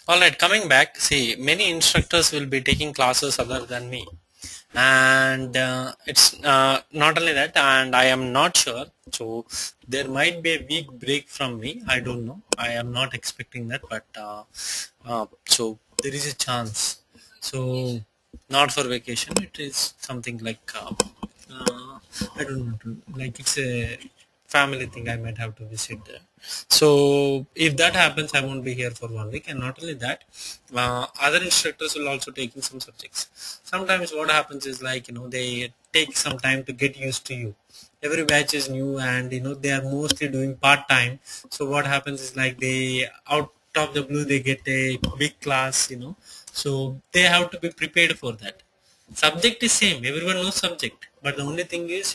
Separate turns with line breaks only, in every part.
Alright, coming back, see, many instructors will be taking classes other than me, and it's not only that, and I am not sure, so there might be a week break from me. I don't know, I am not expecting that, but so there is a chance. So not for vacation, it is something like I don't know, like it's a family thing. I might have to visit there. So if that happens, I won't be here for 1 week. And not only that, other instructors will also taking some subjects. Sometimes what happens is, like, they take some time to get used to you. Every batch is new, and they are mostly doing part time. So what happens is, like, they out of the blue they get a big class, so they have to be prepared for that. Subject is same, everyone knows subject, but the only thing is,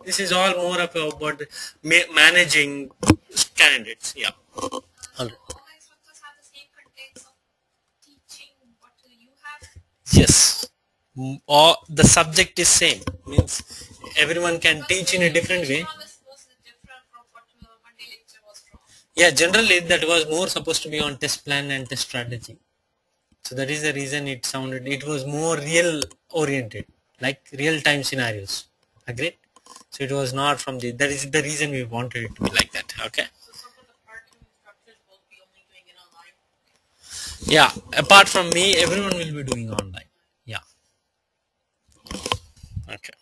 this is all more of about managing candidates. Yeah. All right. Yes. Or the subject is same, means everyone can teach in a different way. Yeah, generally that was more supposed to be on test plan and test strategy. So that is the reason it was more real oriented, like real time scenarios. Agreed? So it was not from that is the reason we wanted it to be like that. Okay. Yeah. Apart from me, everyone will be doing online. Yeah. Okay.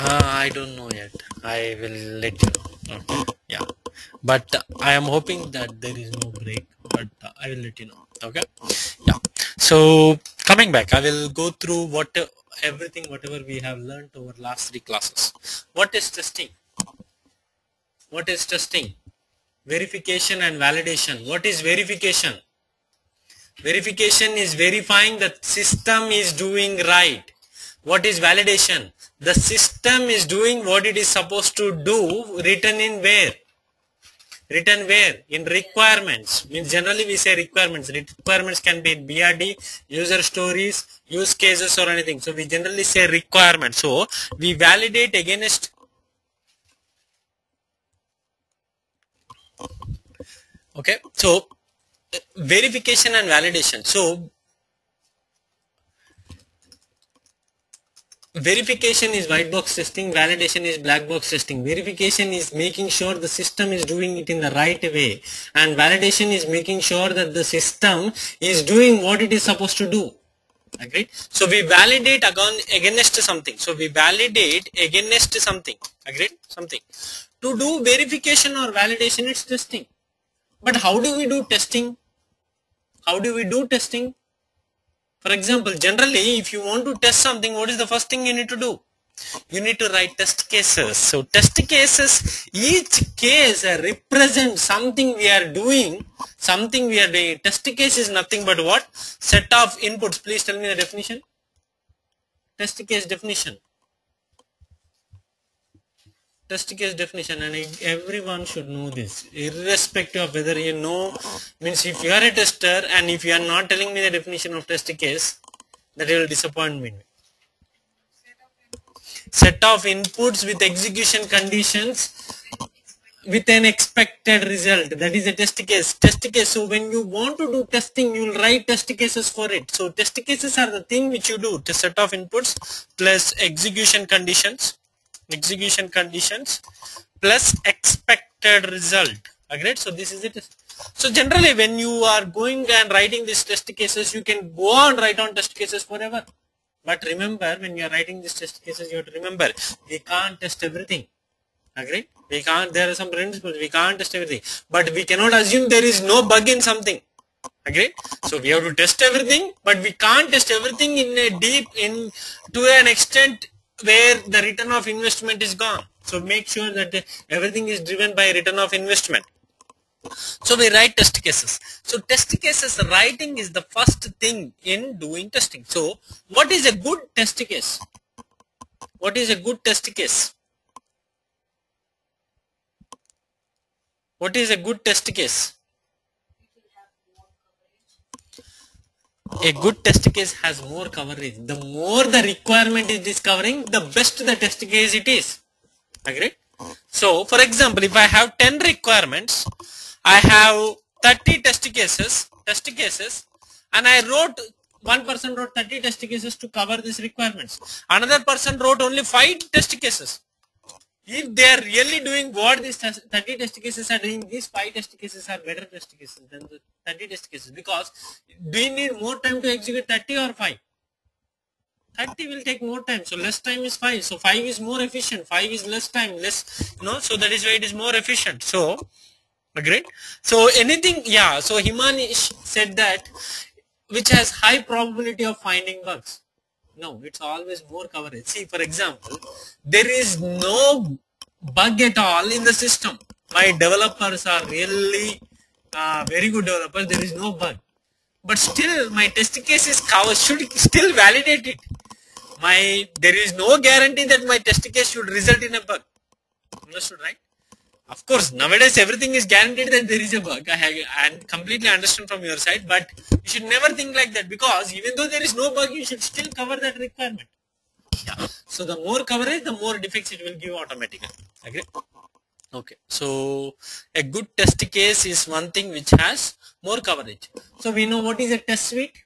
I don't know yet. I will let you know. Okay. Yeah. But I am hoping that there is no break. But I will let you know. Okay. Yeah. So coming back, I will go through everything whatever we have learned over last 3 classes. What is testing? What is testing? Verification and validation. What is verification? Verification is verifying that system is doing right. What is validation? The system is doing what it is supposed to do, written in where? Written where? In requirements. Means generally we say requirements. Requirements can be in BRD, user stories, use cases or anything. So we generally say requirements. So we validate against. Okay. So verification and validation. So verification is white box testing, validation is black box testing. Verification is making sure the system is doing it in the right way, and validation is making sure that the system is doing what it is supposed to do. Agreed? So we validate against something. So we validate against something. Agreed? Something. To do verification or validation, it's testing. But how do we do testing? How do we do testing? For example, generally, if you want to test something, what is the first thing you need to do? You need to write test cases. So test cases, each case represents something we are doing, something we are doing. Test case is nothing but what? Set of inputs. Please tell me the definition. Test case definition. Test case definition, and everyone should know this, irrespective of whether you know, means if you are a tester and if you are not telling me the definition of test case, that will disappoint me. Set of inputs with execution conditions with an expected result, that is a test case. Test case, so when you want to do testing, you will write test cases for it. So test cases are the thing which you do, the set of inputs plus execution conditions plus expected result. Agreed? So this is it. So generally when you are going and writing these test cases, you can go on write on test cases forever. But remember, when you are writing these test cases, you have to remember, we can't test everything. Agreed? We can't, there are some principles, we can't test everything. But we cannot assume there is no bug in something. Agreed? So we have to test everything, but we can't test everything to an extent where the return of investment is gone. So make sure that everything is driven by return of investment. So we write test cases. So test cases writing is the first thing in doing testing. So what is a good test case? What is a good test case? What is a good test case? A good test case has more coverage. The more the requirement is covering, the best the test case it is. Agreed? So for example, if I have 10 requirements, I have 30 test cases, and I wrote, one person wrote 30 test cases to cover these requirements. Another person wrote only 5 test cases. If they are really doing what these 30 test cases are doing, these 5 test cases are better test cases than the 30 test cases. Because do you need more time to execute 30 or 5? 30 will take more time, so less time is 5. So 5 is more efficient, 5 is less time, less, so that is why it is more efficient. So agreed. So anything, yeah, so Himanish said that which has high probability of finding bugs. No, it's always more coverage. See, for example, there is no bug at all in the system. My developers are really very good developers. There is no bug, but still my test case is covered, should still validate it. There is no guarantee that my test case should result in a bug. Understood, right? Of course, nowadays everything is guaranteed that there is a bug. I completely understand from your side, but you should never think like that, because even though there is no bug, you should still cover that requirement. Yeah. So the more coverage, the more defects it will give automatically. Agree? Okay. So a good test case is one thing which has more coverage. So we know what is a test suite.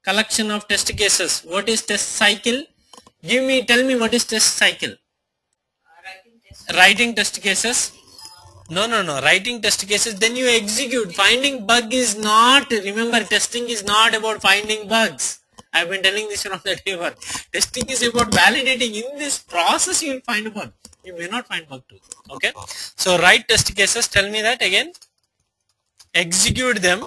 Collection of test cases. What is test cycle? Tell me what is test cycle. Writing test cases. No. Writing test cases, then you execute. Finding bug is not, remember, testing is not about finding bugs. I've been telling this from the day one. Testing is about validating. In this process, you will find a bug. You may not find bug too. Okay. So write test cases. Tell me that again. Execute them.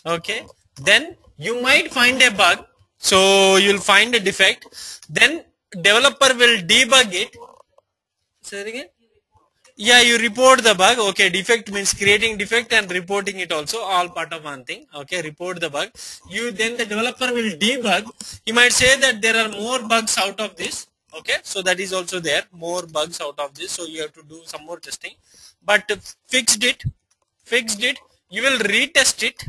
Okay. Then you might find a bug. So you'll find a defect. Then developer will debug it. Say it again. Yeah, you report the bug. Okay, defect means creating defect and reporting it also, all part of one thing. Okay, report the bug. Then the developer will debug. He might say that there are more bugs out of this. Okay, so that is also there, more bugs out of this. So you have to do some more testing. But fixed it, you will retest it,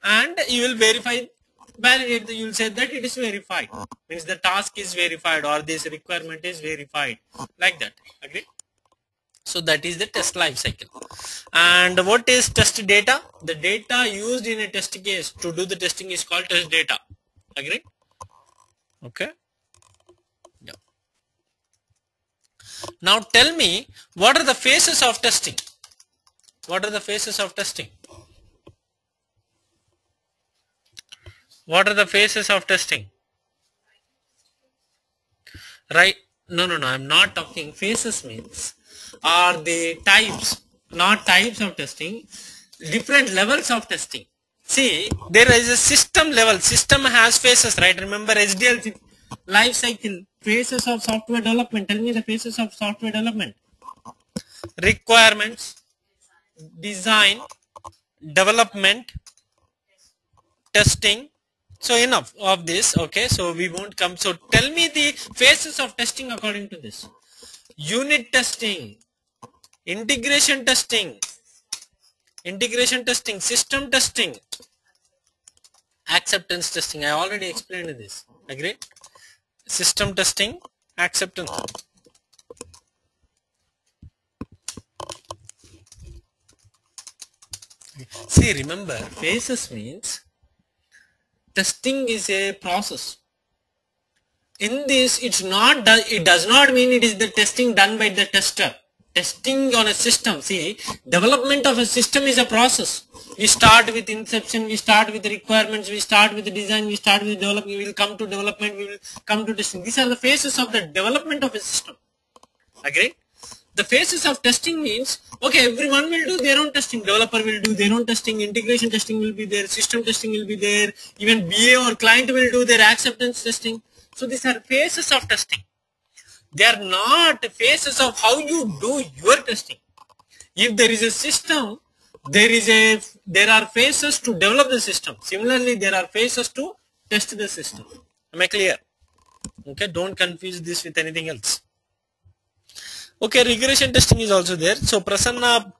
and you will validate. You will say that it is verified. Means the task is verified or this requirement is verified. Like that. Agree? So that is the test life cycle. And what is test data? The data used in a test case to do the testing is called test data. Agree? Okay. Yeah. Now tell me, what are the phases of testing? What are the phases of testing? What are the phases of testing? Right? No, I'm not talking. Phases means are the types, not types of testing, different levels of testing. See, there is a system level. System has phases, right? Remember SDLC life cycle, phases of software development. Tell me the phases of software development. Requirements, design, development, testing. So enough of this. Okay, so we won't come. So tell me the phases of testing according to this. Unit testing, integration testing, system testing, acceptance testing. I already explained this. Agree? System testing, acceptance. See, remember, phases means testing is a process. In this, it does not mean it is the testing done by the tester. Testing on a system. See, development of a system is a process. We start with inception, we start with the requirements, we start with the design, we start with development, we will come to development, we will come to testing. These are the phases of the development of a system. Agree? The phases of testing means, okay, everyone will do their own testing. Developer will do their own testing, integration testing will be there, system testing will be there, even BA or client will do their acceptance testing. So these are phases of testing. They are not phases of how you do your testing. If there is a system, there are phases to develop the system. Similarly, there are phases to test the system. Am I clear? Okay, don't confuse this with anything else. Okay, regression testing is also there. So Prasanna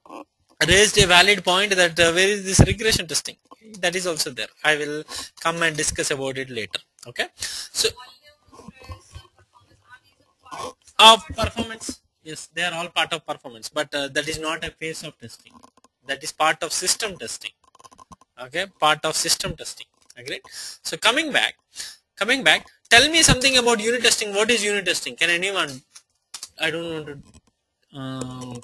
raised a valid point that where is this regression testing? That is also there. I will come and discuss about it later. Okay, so of performance, yes, they are all part of performance, but that is not a phase of testing. That is part of system testing. Okay, part of system testing. Agreed. So coming back, tell me something about unit testing. What is unit testing? Can anyone? I don't want to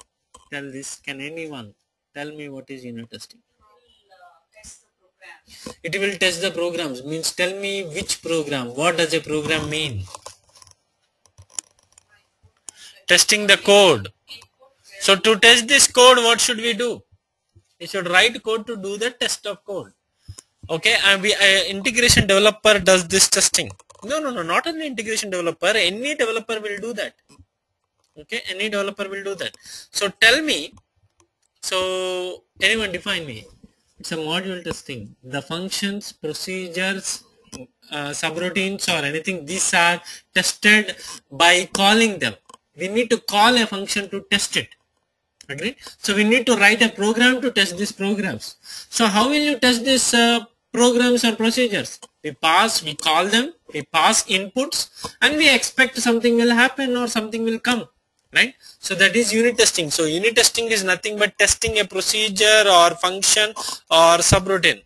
tell this. Can anyone tell me what is unit testing? It will test the programs. Means tell me which program. What does a program mean? Testing the code. So to test this code, what should we do? We should write code to do the test of code. Okay, and integration developer does this testing. No, not only integration developer. Any developer will do that. Okay, any developer will do that. So tell me. So anyone define me. It's a module testing. The functions, procedures, subroutines or anything, these are tested by calling them. We need to call a function to test it. Agree? So we need to write a program to test these programs. So how will you test these programs or procedures? We call them, we pass inputs, and we expect something will happen or something will come. Right? So that is unit testing. So unit testing is nothing but testing a procedure or function or subroutine.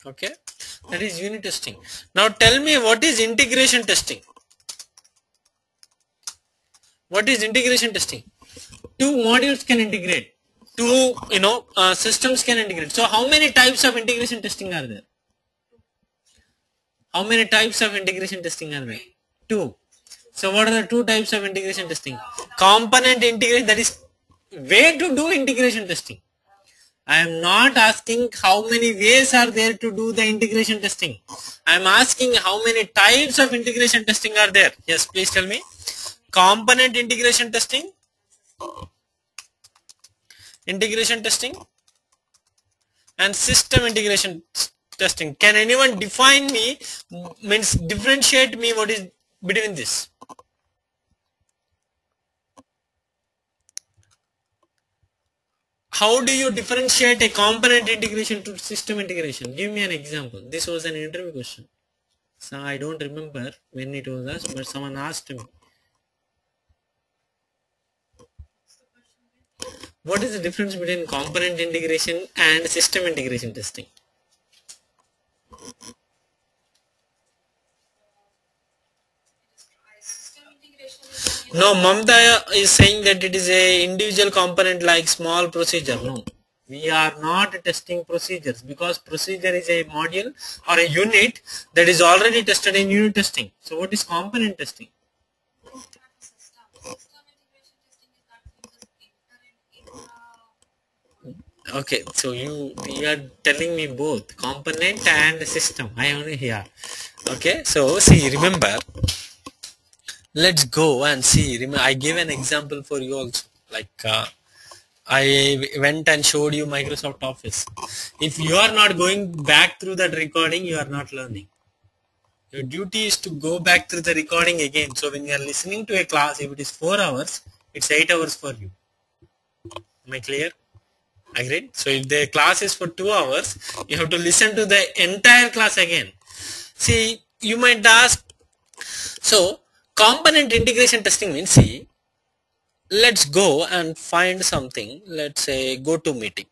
Okay, that is unit testing. Now tell me, what is integration testing? What is integration testing? Two modules can integrate. Two systems can integrate. So how many types of integration testing are there? How many types of integration testing are there? Two. So what are the two types of integration testing? Component integration, that is way to do integration testing. I am not asking how many ways are there to do the integration testing. I am asking how many types of integration testing are there. Yes, please tell me. Component integration testing, and system integration testing. Can anyone define me, means differentiate me what is between this? How do you differentiate a component integration to system integration? Give me an example. This was an interview question. So I don't remember when it was asked, but someone asked me. What is the difference between component integration and system integration testing? No, Mamta is saying that it is a individual component like small procedure. No, we are not testing procedures, because procedure is a module or a unit that is already tested in unit testing. So what is component testing? Okay, so you are telling me both component and system. I only hear. Okay, so see, remember, let's go and see. Remember, I gave an example for you also. Like I went and showed you Microsoft Office. If you are not going back through that recording, you are not learning. Your duty is to go back through the recording again. So when you are listening to a class, if it is 4 hours, it's 8 hours for you. Am I clear? Agreed? So if the class is for 2 hours, you have to listen to the entire class again. See, you might ask, so component integration testing means, see, let's go and find something. Let's say GoToMeeting.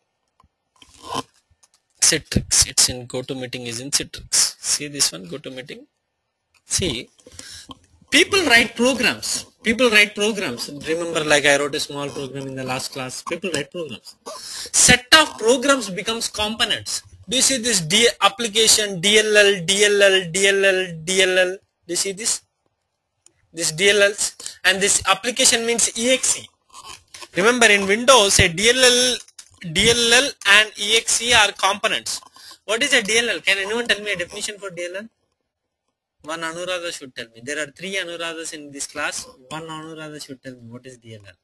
Citrix. It's in GoToMeeting is in Citrix. See this one, GoToMeeting. See, people write programs. Remember, like I wrote a small program in the last class. People write programs. Set of programs becomes components. Do you see this application DLL? Do you see this? This DLLs, and this application means exe. Remember, in Windows, a DLL and exe are components. What is a DLL? Can anyone tell me a definition for DLL? One Anuradha should tell me. There are 3 Anuradhas in this class. One Anuradha should tell me what is DLL.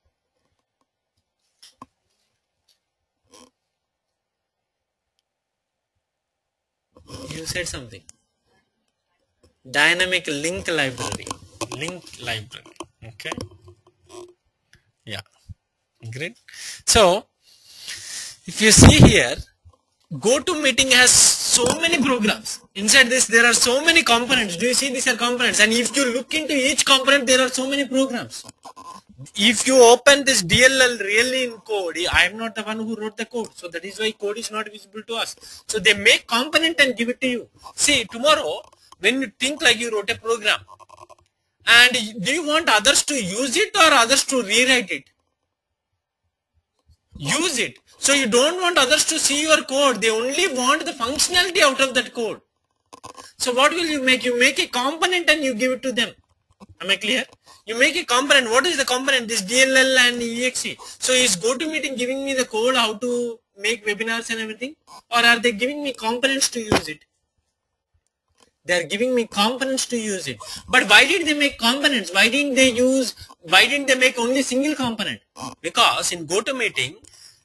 You said something. Dynamic link library. Link library. Okay. Yeah. Great. So, if you see here, GoToMeeting has so many programs. Inside this, there are so many components. Do you see these are components? And if you look into each component, there are so many programs. If you open this DLL really in code, I am not the one who wrote the code. So that is why code is not visible to us. So they make component and give it to you. See, tomorrow, when you think like you wrote a program, and do you want others to use it or others to rewrite it? Use it. So you don't want others to see your code. They only want the functionality out of that code. So what will you make? You make a component and you give it to them. Am I clear? You make a component. What is the component? This DLL and EXE. So is GoToMeeting giving me the code how to make webinars and everything? Or are they giving me components to use it? They are giving me components to use it. But why did they make components? Why didn't they make only single component? Because in GoToMeeting,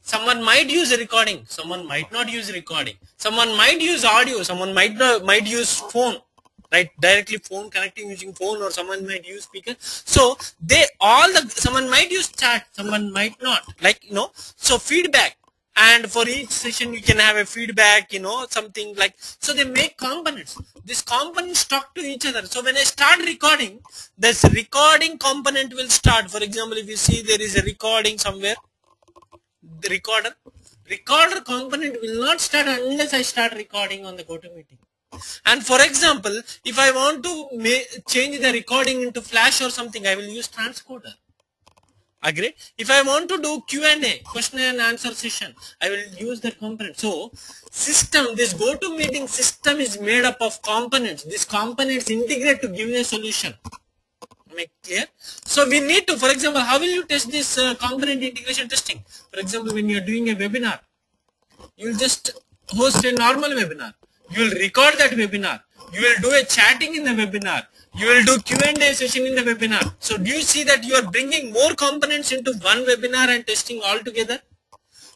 someone might use a recording, someone might not use recording, someone might use audio, someone might use phone, right? Directly phone connecting using phone, or someone might use speaker. So someone might use chat, someone might not. So feedback. And for each session you can have a feedback, something like, so they make components. These components talk to each other. So when I start recording, this recording component will start. For example, if you see there is a recording somewhere, the recorder component will not start unless I start recording on the GoToMeeting. And for example, if I want to change the recording into flash or something, I will use transcoder. Agree? If I want to do Q&A, question and answer session, I will use that component. So, this GoToMeeting system is made up of components. These components integrate to give you a solution. Make clear? So, we need to, for example, how will you test this component integration testing? For example, when you are doing a webinar, you will just host a normal webinar. You will record that webinar. You will do a chatting in the webinar. You will do Q&A session in the webinar. So do you see that you are bringing more components into one webinar and testing all together?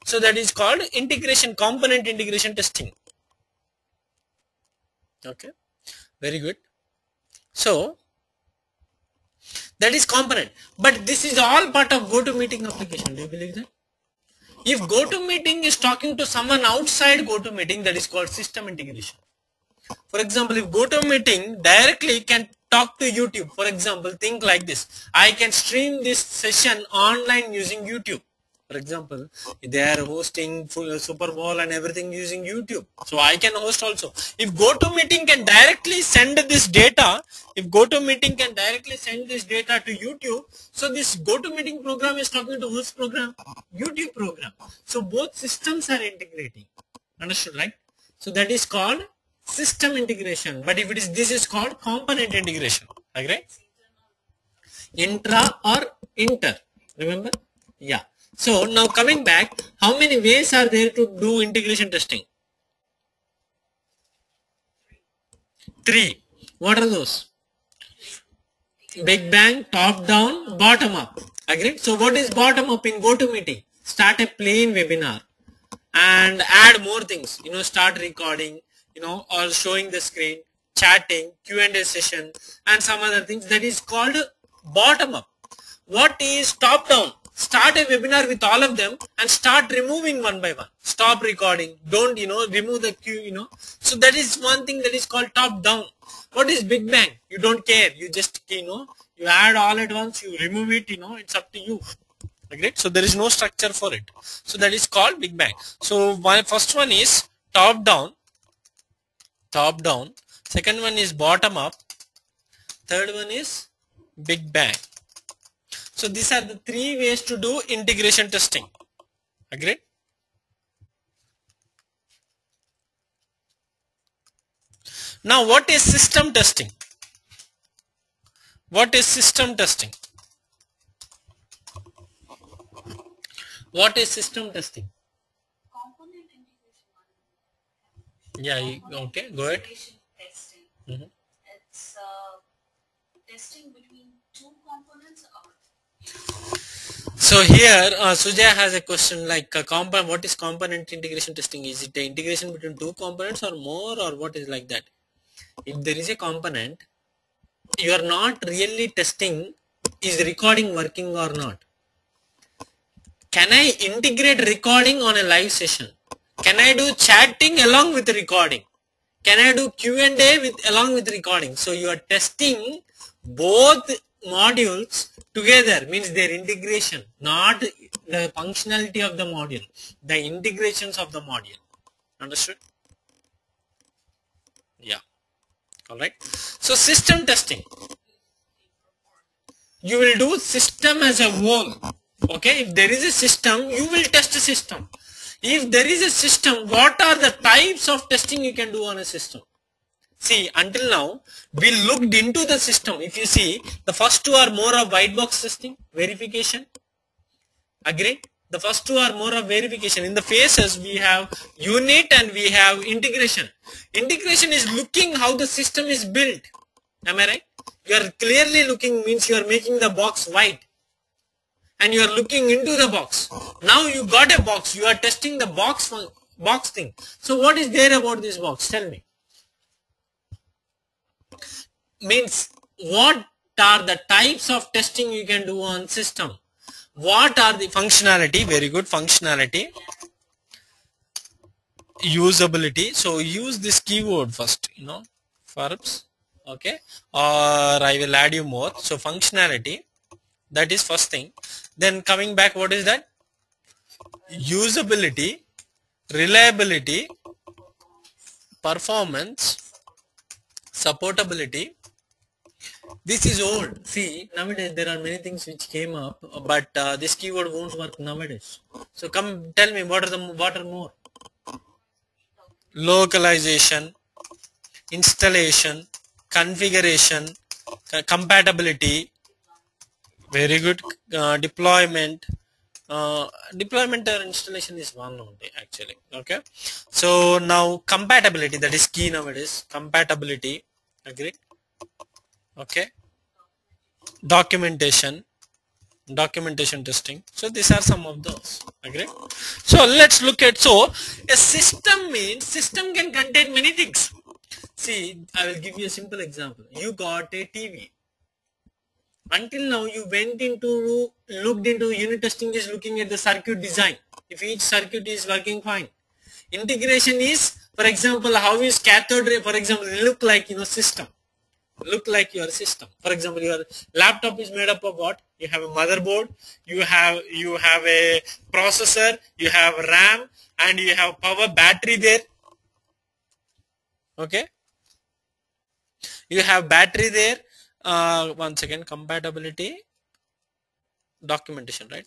So that is called component integration testing. Okay, very good. So that is component. But this is all part of GoToMeeting application. Do you believe that? If GoToMeeting is talking to someone outside GoToMeeting, that is called system integration. For example, if GoToMeeting directly can talk to YouTube, for example, think like this. I can stream this session online using YouTube. For example, they are hosting Super Bowl and everything using YouTube. So I can host also. If GoToMeeting can directly send this data, to YouTube, so this GoToMeeting program is talking to whose program? YouTube program. So both systems are integrating. Understood, right? So that is called system integration. But if this is called component integration. Agree? Intra or inter. Remember? Yeah. So now coming back, how many ways are there to do integration testing? 3. What are those? Big bang, top down, bottom up. Agreed? So what is bottom up in GoToMeeting? Start a plain webinar and add more things. Start recording, or showing the screen, chatting, Q&A session, and some other things. That is called bottom up. What is top down? Start a webinar with all of them and start removing one by one. Stop recording. Don't, remove the queue, So that is one thing that is called top down. What is big bang? You don't care. You just, you add all at once, you remove it, it's up to you. Agreed? So there is no structure for it. So that is called big bang. So my first one is top down. Second one is bottom up. Third one is big bang. So these are the 3 ways to do integration testing. Agreed? Now what is system testing? What is system testing? What is system testing?
Component integration.
Yeah, okay, go ahead.
Testing.
Mm-hmm.
It's testing between two components or
So here Sujaya has a question like what is component integration testing? Is it the integration between two components or more, or what is like that? If there is a component, you are not really testing is the recording working or not. Can I integrate recording on a live session? Can I do chatting along with recording? Can I do Q&A along with recording? So you are testing both modules together, means their integration, not the functionality of the module, the integrations of the module. Understood? Yeah. Alright. So system testing. You will do system as a whole. Okay, if there is a system, you will test a system. If there is a system, what are the types of testing you can do on a system? See, until now, we looked into the system. If you see, the first two are more of white box testing, verification. Agree? The first two are more of verification. In the phases, we have unit and we have integration. Integration is looking how the system is built. Am I right? You are clearly looking, means you are making the box white. And you are looking into the box. Now you got a box. You are testing the box thing. So what is there about this box? Tell me. Means what are the types of testing you can do on system? What are the functionality? Very good functionality. Usability. So use this keyword first, verbs. Okay. Or I will add you more. So functionality. That is first thing. Then coming back, what is that? Usability, reliability, performance, supportability. This is old. See, nowadays there are many things which came up, but this keyword won't work nowadays. So come tell me what are more? Localization, installation, configuration, compatibility. Very good. Deployment. Deployment or installation is one only actually. Okay. So now compatibility, that is key nowadays. Compatibility. Agree. Okay. Documentation testing. So these are some of those. Agree. So let's look at, so a system means system can contain many things. See, I will give you a simple example. You got a TV. Until now you looked into unit testing is looking at the circuit design. If each circuit is working fine. Integration is, for example, how is cathode ray, for example, look like system. Look like your system. For example, your laptop is made up of what? You have a motherboard, you have a processor, you have RAM, and you have power battery there. Okay. You have battery there. One second, compatibility, documentation, right?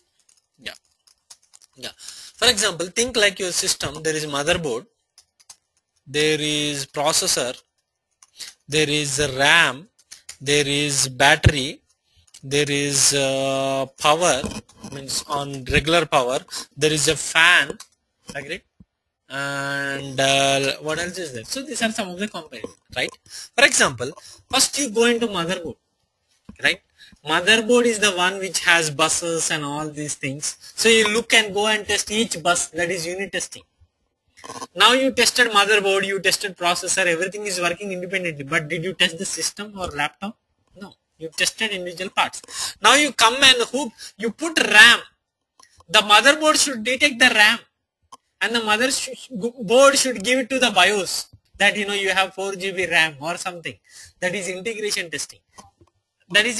Yeah. For example, think like your system. There is motherboard, there is processor, there is RAM, there is battery, there is power, means on regular power, there is a fan. Agree? And what else is there? So these are some of the components, right? For example, first you go into motherboard, right? Motherboard is the one which has buses and all these things. So you look and go and test each bus, that is unit testing. Now you tested motherboard, you tested processor, everything is working independently. But did you test the system or laptop? No. You tested individual parts. Now you come and you put RAM. The motherboard should detect the RAM. And the motherboard should give it to the BIOS. That you have 4 GB RAM or something. That is integration testing. That is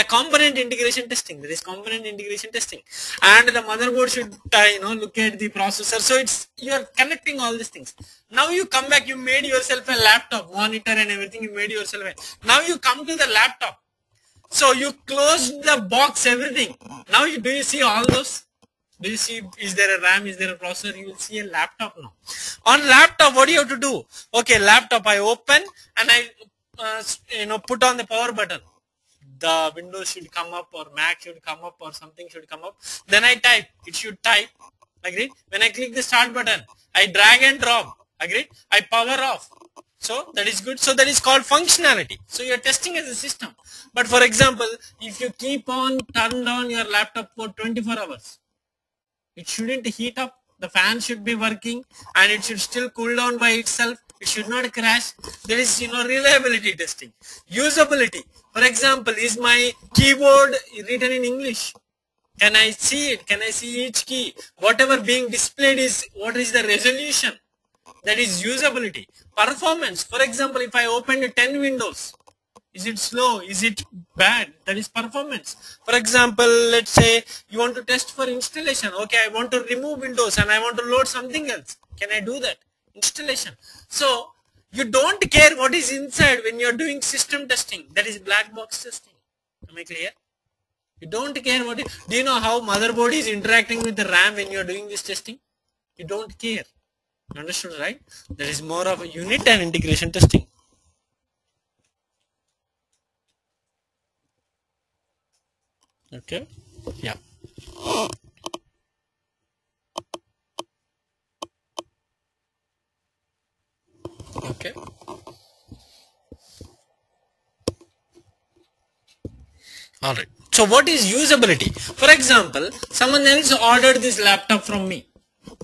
component integration testing. That is component integration testing. And the motherboard should look at the processor. So you are connecting all these things. Now you come back, you made yourself a laptop, monitor and everything, you made yourself now you come to the laptop. So you closed the box, everything. Now do you see all those? Do you see, is there a RAM, is there a processor? You will see a laptop now. On laptop, what do you have to do? Okay, laptop I open and I put on the power button. The Windows should come up or Mac should come up or something should come up. Then I type. It should type. Agreed? When I click the start button, I drag and drop. Agreed? I power off. So that is good. So that is called functionality. So you are testing as a system. But for example, if you keep on turn on your laptop for 24 hours, it shouldn't heat up. The fan should be working and it should still cool down by itself. It should not crash. There is, reliability testing. Usability. For example, is my keyboard written in English? Can I see it? Can I see each key? Whatever being displayed is, what is the resolution? That is usability. Performance. For example, if I open 10 windows, is it slow? Is it bad? That is performance. For example, let's say you want to test for installation. Okay, I want to remove windows and I want to load something else. Can I do that? Installation. So you don't care what is inside when you're doing system testing. That is black box testing. Am I clear? You don't care what do you know how motherboard is interacting with the RAM when you're doing this testing? You don't care. Understood, right? That is more of a unit and integration testing. Okay. Yeah. Okay. All right. So what is usability? For example, someone else ordered this laptop from me.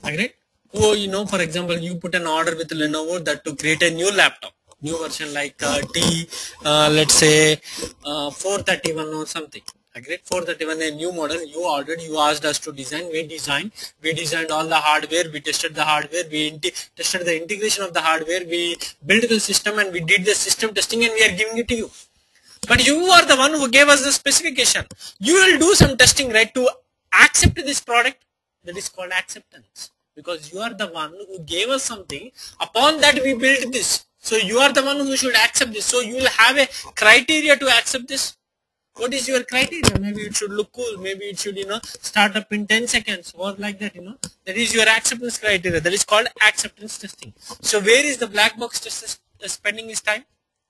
Agreed? Oh, for example, you put an order with Lenovo that to create a new laptop, new version like let's say 431 or something. Agreed? 431, a new model you ordered, you asked us to design, we designed all the hardware, we tested the hardware, tested the integration of the hardware, we built the system and we did the system testing and we are giving it to you. But you are the one who gave us the specification. You will do some testing, right, to accept this product. That is called acceptance. Because you are the one who gave us something. Upon that we built this. So you are the one who should accept this. So you will have a criteria to accept this. What is your criteria? Maybe it should look cool. Maybe it should, start up in 10 seconds or like that, That is your acceptance criteria. That is called acceptance testing. So where is the black box test spending his time?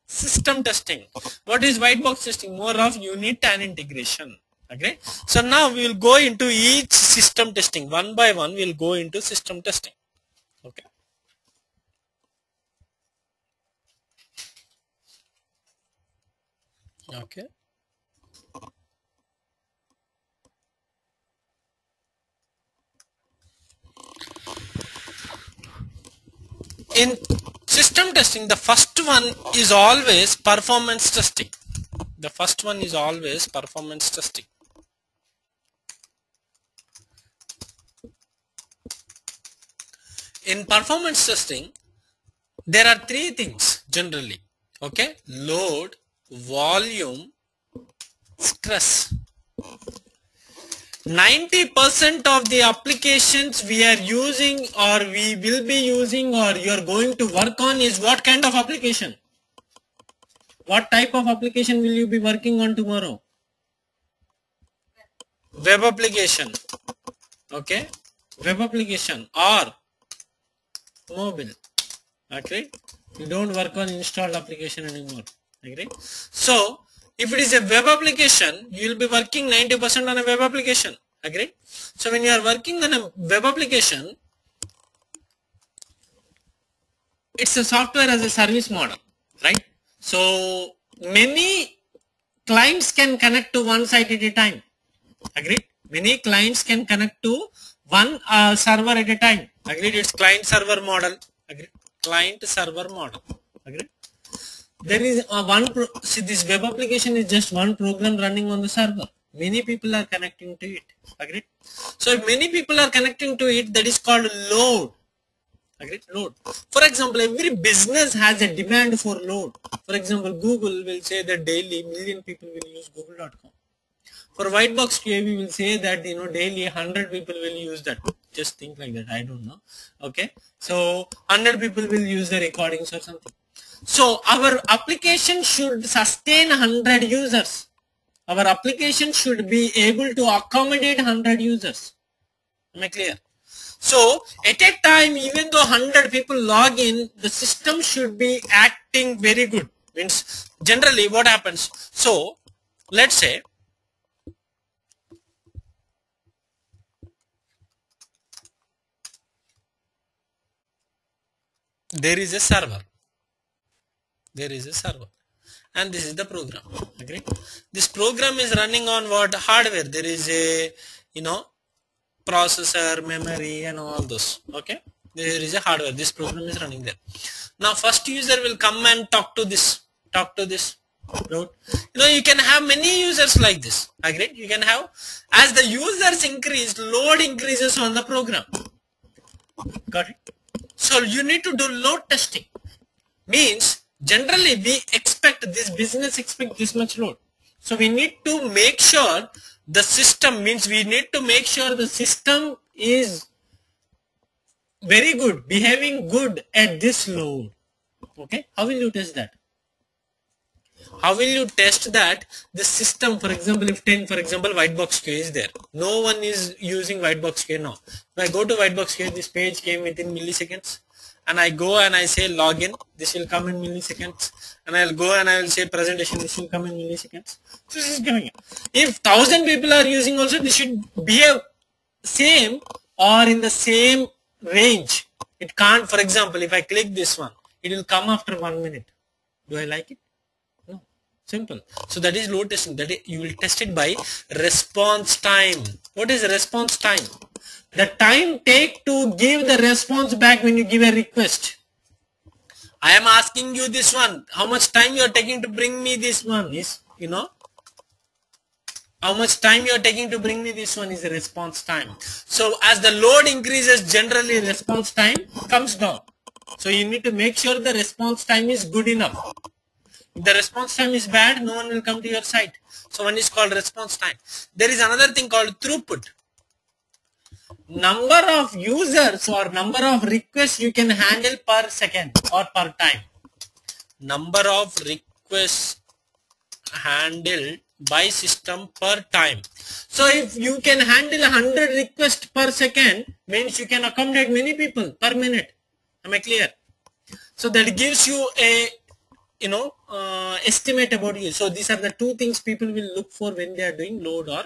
System testing. What is white box testing? More of unit and integration. Okay. So now we will go into each system testing. One by one we will go into system testing. Okay. Okay. In system testing, the first one is always performance testing. The first one is always performance testing. In performance testing, there are three things generally. Okay. Load, volume, stress. 90% of the applications we are using or we will be using or you are going to work on is what kind of application? What type of application will you be working on tomorrow? Web application. Okay. Web application or mobile. Okay. You don't work on installed application anymore. Agree? So if it is a web application, you will be working 90% on a web application. Agree? So when you are working on a web application, it's a software as a service model, right? So many clients can connect to one site at a time. Agreed? Many clients can connect to one server at a time. Agreed? It's client server model. Agreed? Client server model. Agreed? There is see, this web application is just one program running on the server. Many people are connecting to it. Agreed? So if many people are connecting to it, that is called load. Agreed? Load. For example, every business has a demand for load. For example, Google will say that daily million people will use google.com. For white box QA, we will say that daily 100 people will use that. Just think like that. I don't know. Okay. So 100 people will use the recordings or something. So our application should sustain 100 users. Our application should be able to accommodate 100 users. Am I clear? So at a time, even though 100 people log in, the system should be acting very good. Means generally what happens? So let's say there is a server. There is a server, and this is the program. Agree? This program is running on what hardware? There is a, you know, processor, memory, and all those. Okay, there is a hardware. This program is running there. Now, first user will come and talk to this node. You know, you can have many users like this. Agree? You can have, as the users increase, load increases on the program. Got it? So you need to do load testing. Means generally we expect this business expect this much load. So we need to make sure the system, means we need to make sure the system is very good, behaving good at this load. Okay, how will you test that? How will you test that the system, for example, if 10, for example, white box queue is there, no one is using white box queue now. If I go to white box queue, this page came within milliseconds, and I go and I say login, this will come in milliseconds, and I'll go and I will say presentation, this will come in milliseconds. So this is coming. If 1000 people are using also, this should behave same or in the same range. It can't, for example, if I click this one, it will come after 1 minute. Do I like it? No. Simple. So that is load testing. That is, you will test it by response time. What is response time? The time take to give the response back when you give a request. I am asking you this one. How much time you are taking to bring me this one is, you know, how much time you are taking to bring me this one is the response time. So as the load increases, generally response time comes down. So you need to make sure the response time is good enough. If the response time is bad, no one will come to your site. So one is called response time. There is another thing called throughput. Number of users or number of requests you can handle per second or per time. Number of requests handled by system per time. So if you can handle 100 requests per second, means you can accommodate many people per minute. Am I clear? So that gives you a, you know, estimate about you. So these are the two things people will look for when they are doing load or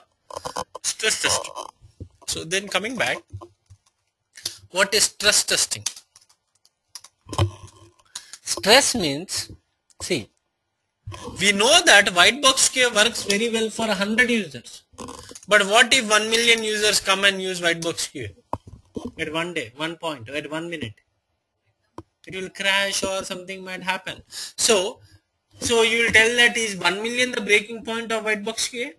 stress testing. So then coming back, what is stress testing? Stress means, see, we know that white box queue works very well for 100 users. But what if 1 million users come and use white box queue at one day, 1 point, at 1 minute? It will crash or something might happen. So you will tell that is 1 million the breaking point of white box queue?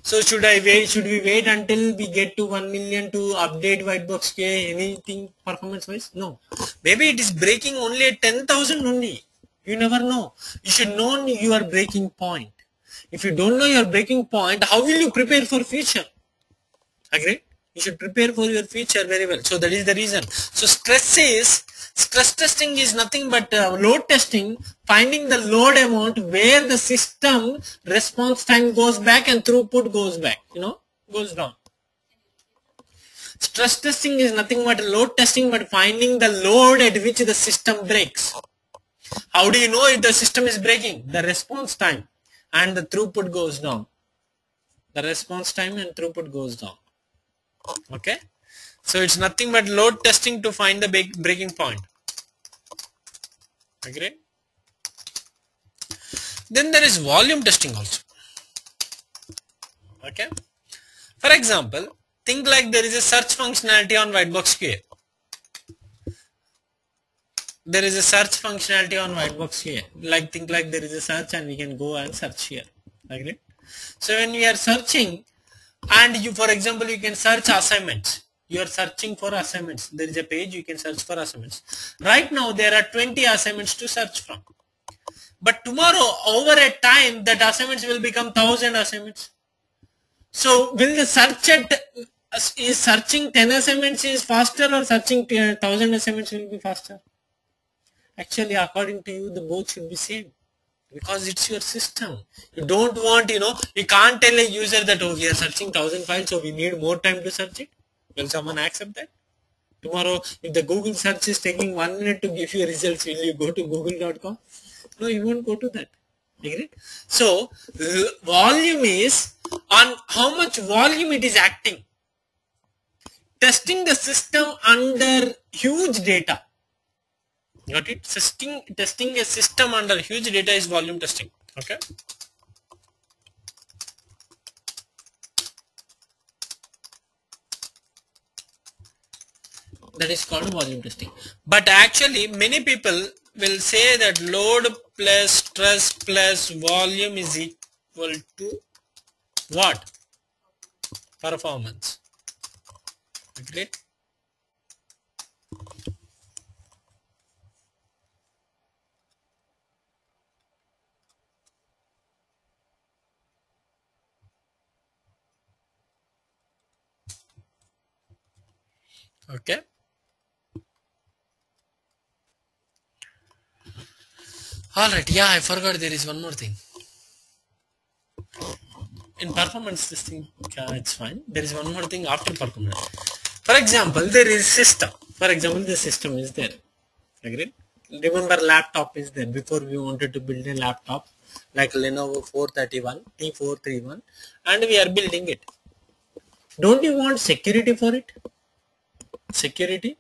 So should we wait until we get to 1 million to update white box queue, anything performance wise? No. Maybe it is breaking only at 10,000 only. You never know. You should know your breaking point. If you don't know your breaking point, how will you prepare for future? Agree? You should prepare for your future very well. So that is the reason. So stress testing is nothing but load testing, finding the load amount where the system response time goes back and throughput goes back, you know, goes down. Stress testing is nothing but load testing, but finding the load at which the system breaks. How do you know if the system is breaking? The response time and the throughput goes down. The response time and throughput goes down. Okay. So it's nothing but load testing to find the breaking point. Agree? Then there is volume testing also. Okay. For example, think like there is a search functionality on white box QA. There is a search functionality on white box QA. Like think like there is a search and we can go and search here. Agree? So when we are searching, and you, for example, you can search assignments. You are searching for assignments. There is a page you can search for assignments. Right now there are 20 assignments to search from. But tomorrow, over a time, that assignments will become 1000 assignments. So will the search is searching 10 assignments is faster, or searching 1000 assignments will be faster? Actually, according to you, the both should be same. Because it's your system. You don't want, you can't tell a user that, oh, we are searching 1000 files, so we need more time to search it. Will someone accept that? Tomorrow, if the Google search is taking 1 minute to give you results, will you go to google.com? No, you won't go to that. Agree? So, volume is on how much volume it is acting. Testing the system under huge data. Got it? Testing a system under huge data is volume testing. Okay. That is called volume testing. But actually many people will say that load plus stress plus volume is equal to what? Performance. Agreed? Okay. Alright, yeah, I forgot there is one more thing. In performance testing, it's fine. There is one more thing after performance. For example, there is system. For example, the system is there. Agreed? Remember, laptop is there. Before we wanted to build a laptop like Lenovo 431, T431, and we are building it. Don't you want security for it? Security?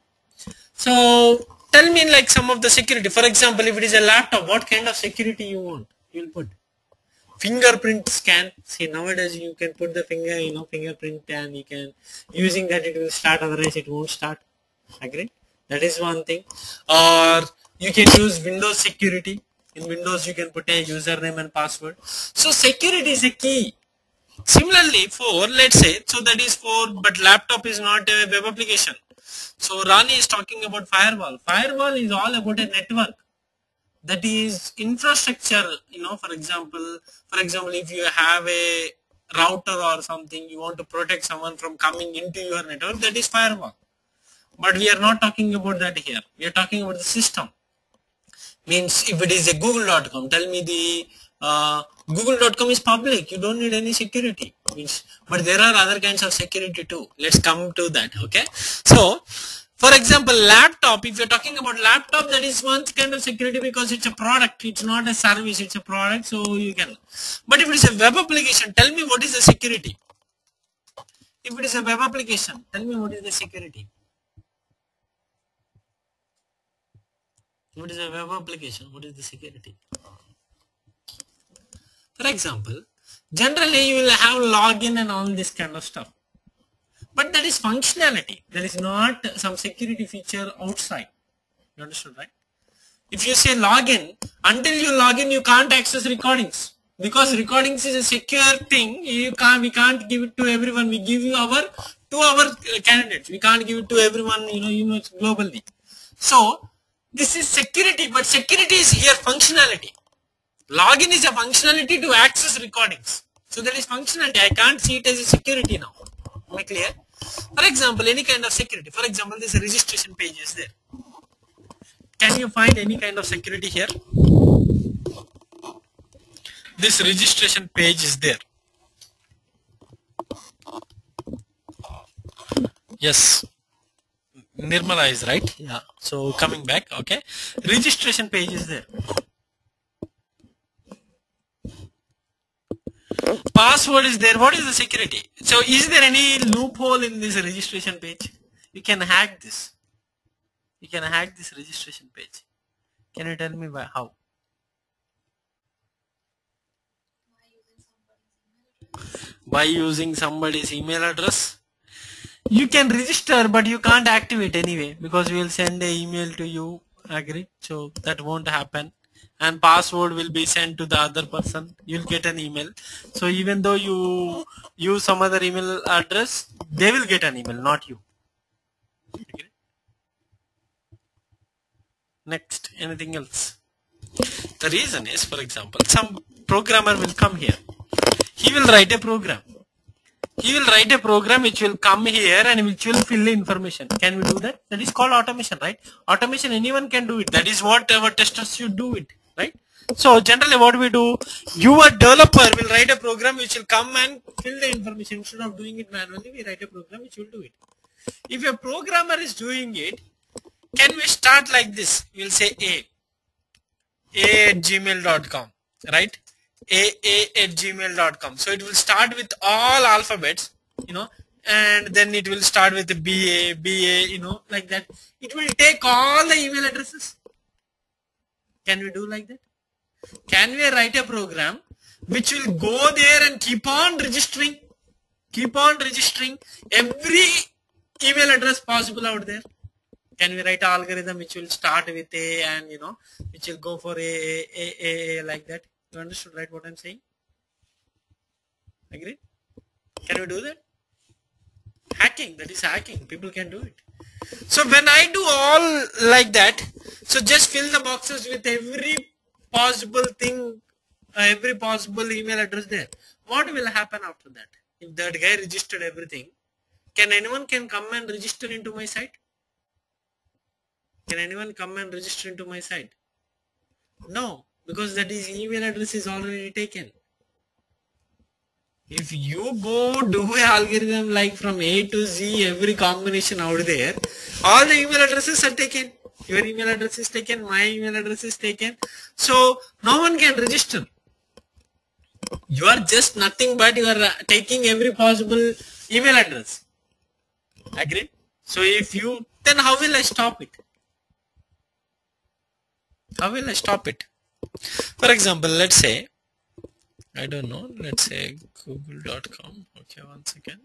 So tell me like some of the security. For example, if it is a laptop, what kind of security you want? You will put fingerprint scan. See, nowadays you can put the fingerprint, and you can using that it will start, otherwise it won't start. Agree? That is one thing. Or you can use Windows security. In Windows you can put a username and password. So security is a key. Similarly for, let's say, so that is for, but laptop is not a web application. So Rani is talking about firewall. Firewall is all about a network. That is infrastructure. For example, if you have a router or something, you want to protect someone from coming into your network, that is firewall. But we are not talking about that here. We are talking about the system. Means if it is a google.com, tell me the google.com is public. You don't need any security. But there are other kinds of security too. Let's come to that. Okay. So, for example, laptop, if you're talking about laptop, that is one kind of security because it's a product. It's not a service. It's a product. So you can. But if it is a web application, tell me what is the security. If it is a web application, tell me what is the security. What is a web application? What is the security? For example, generally you will have login and all this kind of stuff. But that is functionality. There is not some security feature outside. You understood, right? If you say login, until you log in, you can't access recordings. Because recordings is a secure thing. We can't give it to everyone. We give you to our candidates. We can't give it to everyone, globally. So, this is security, but security is here functionality. Login is a functionality to access recordings. So that is functionality. I can't see it as a security now. Am I clear? For example, any kind of security. For example, this registration page is there. Can you find any kind of security here? This registration page is there. Yes. Nirmala is right. Yeah. So coming back, okay. Registration page is there. Password is there. What is the security? So is there any loophole in this registration page? You can hack this. You can hack this registration page. Can you tell me how? By using somebody's email address. You can register, but you can't activate anyway because we will send an email to you. Agree? So that won't happen. And password will be sent to the other person. You'll get an email. So even though you use some other email address, they will get an email, not you. Okay. Next, anything else? The reason is, for example, some programmer will come here. He will write a program. He will write a program which will come here and which will fill the information. Can we do that? That is called automation, right? Automation, anyone can do it. That is what our testers should do it, right? So generally what we do, your developer will write a program which will come and fill the information. Instead of doing it manually, we write a program which will do it. If a programmer is doing it, can we start like this? We will say a@gmail.com, right? a@gmail.com. So it will start with all alphabets, and then it will start with the BA, like that. It will take all the email addresses. Can we do like that? Can we write a program which will go there and keep on registering every email address possible out there? Can we write an algorithm which will start with A and which will go for A like that? You understood, right, what I'm saying? Agree? Can we do that? Hacking, that is hacking. People can do it. So when I do all like that, so just fill the boxes with every possible thing, every possible email address there. What will happen after that? If that guy registered everything, can anyone come and register into my site? Can anyone come and register into my site? No, because that is email address is already taken. If you go do a algorithm like from A to Z, every combination out there, all the email addresses are taken. Your email address is taken, my email address is taken. So no one can register. You are just nothing but you are taking every possible email address. Agreed? So if you, then how will I stop it? How will I stop it? For example, let's say, I don't know, let's say google.com. Okay, one second.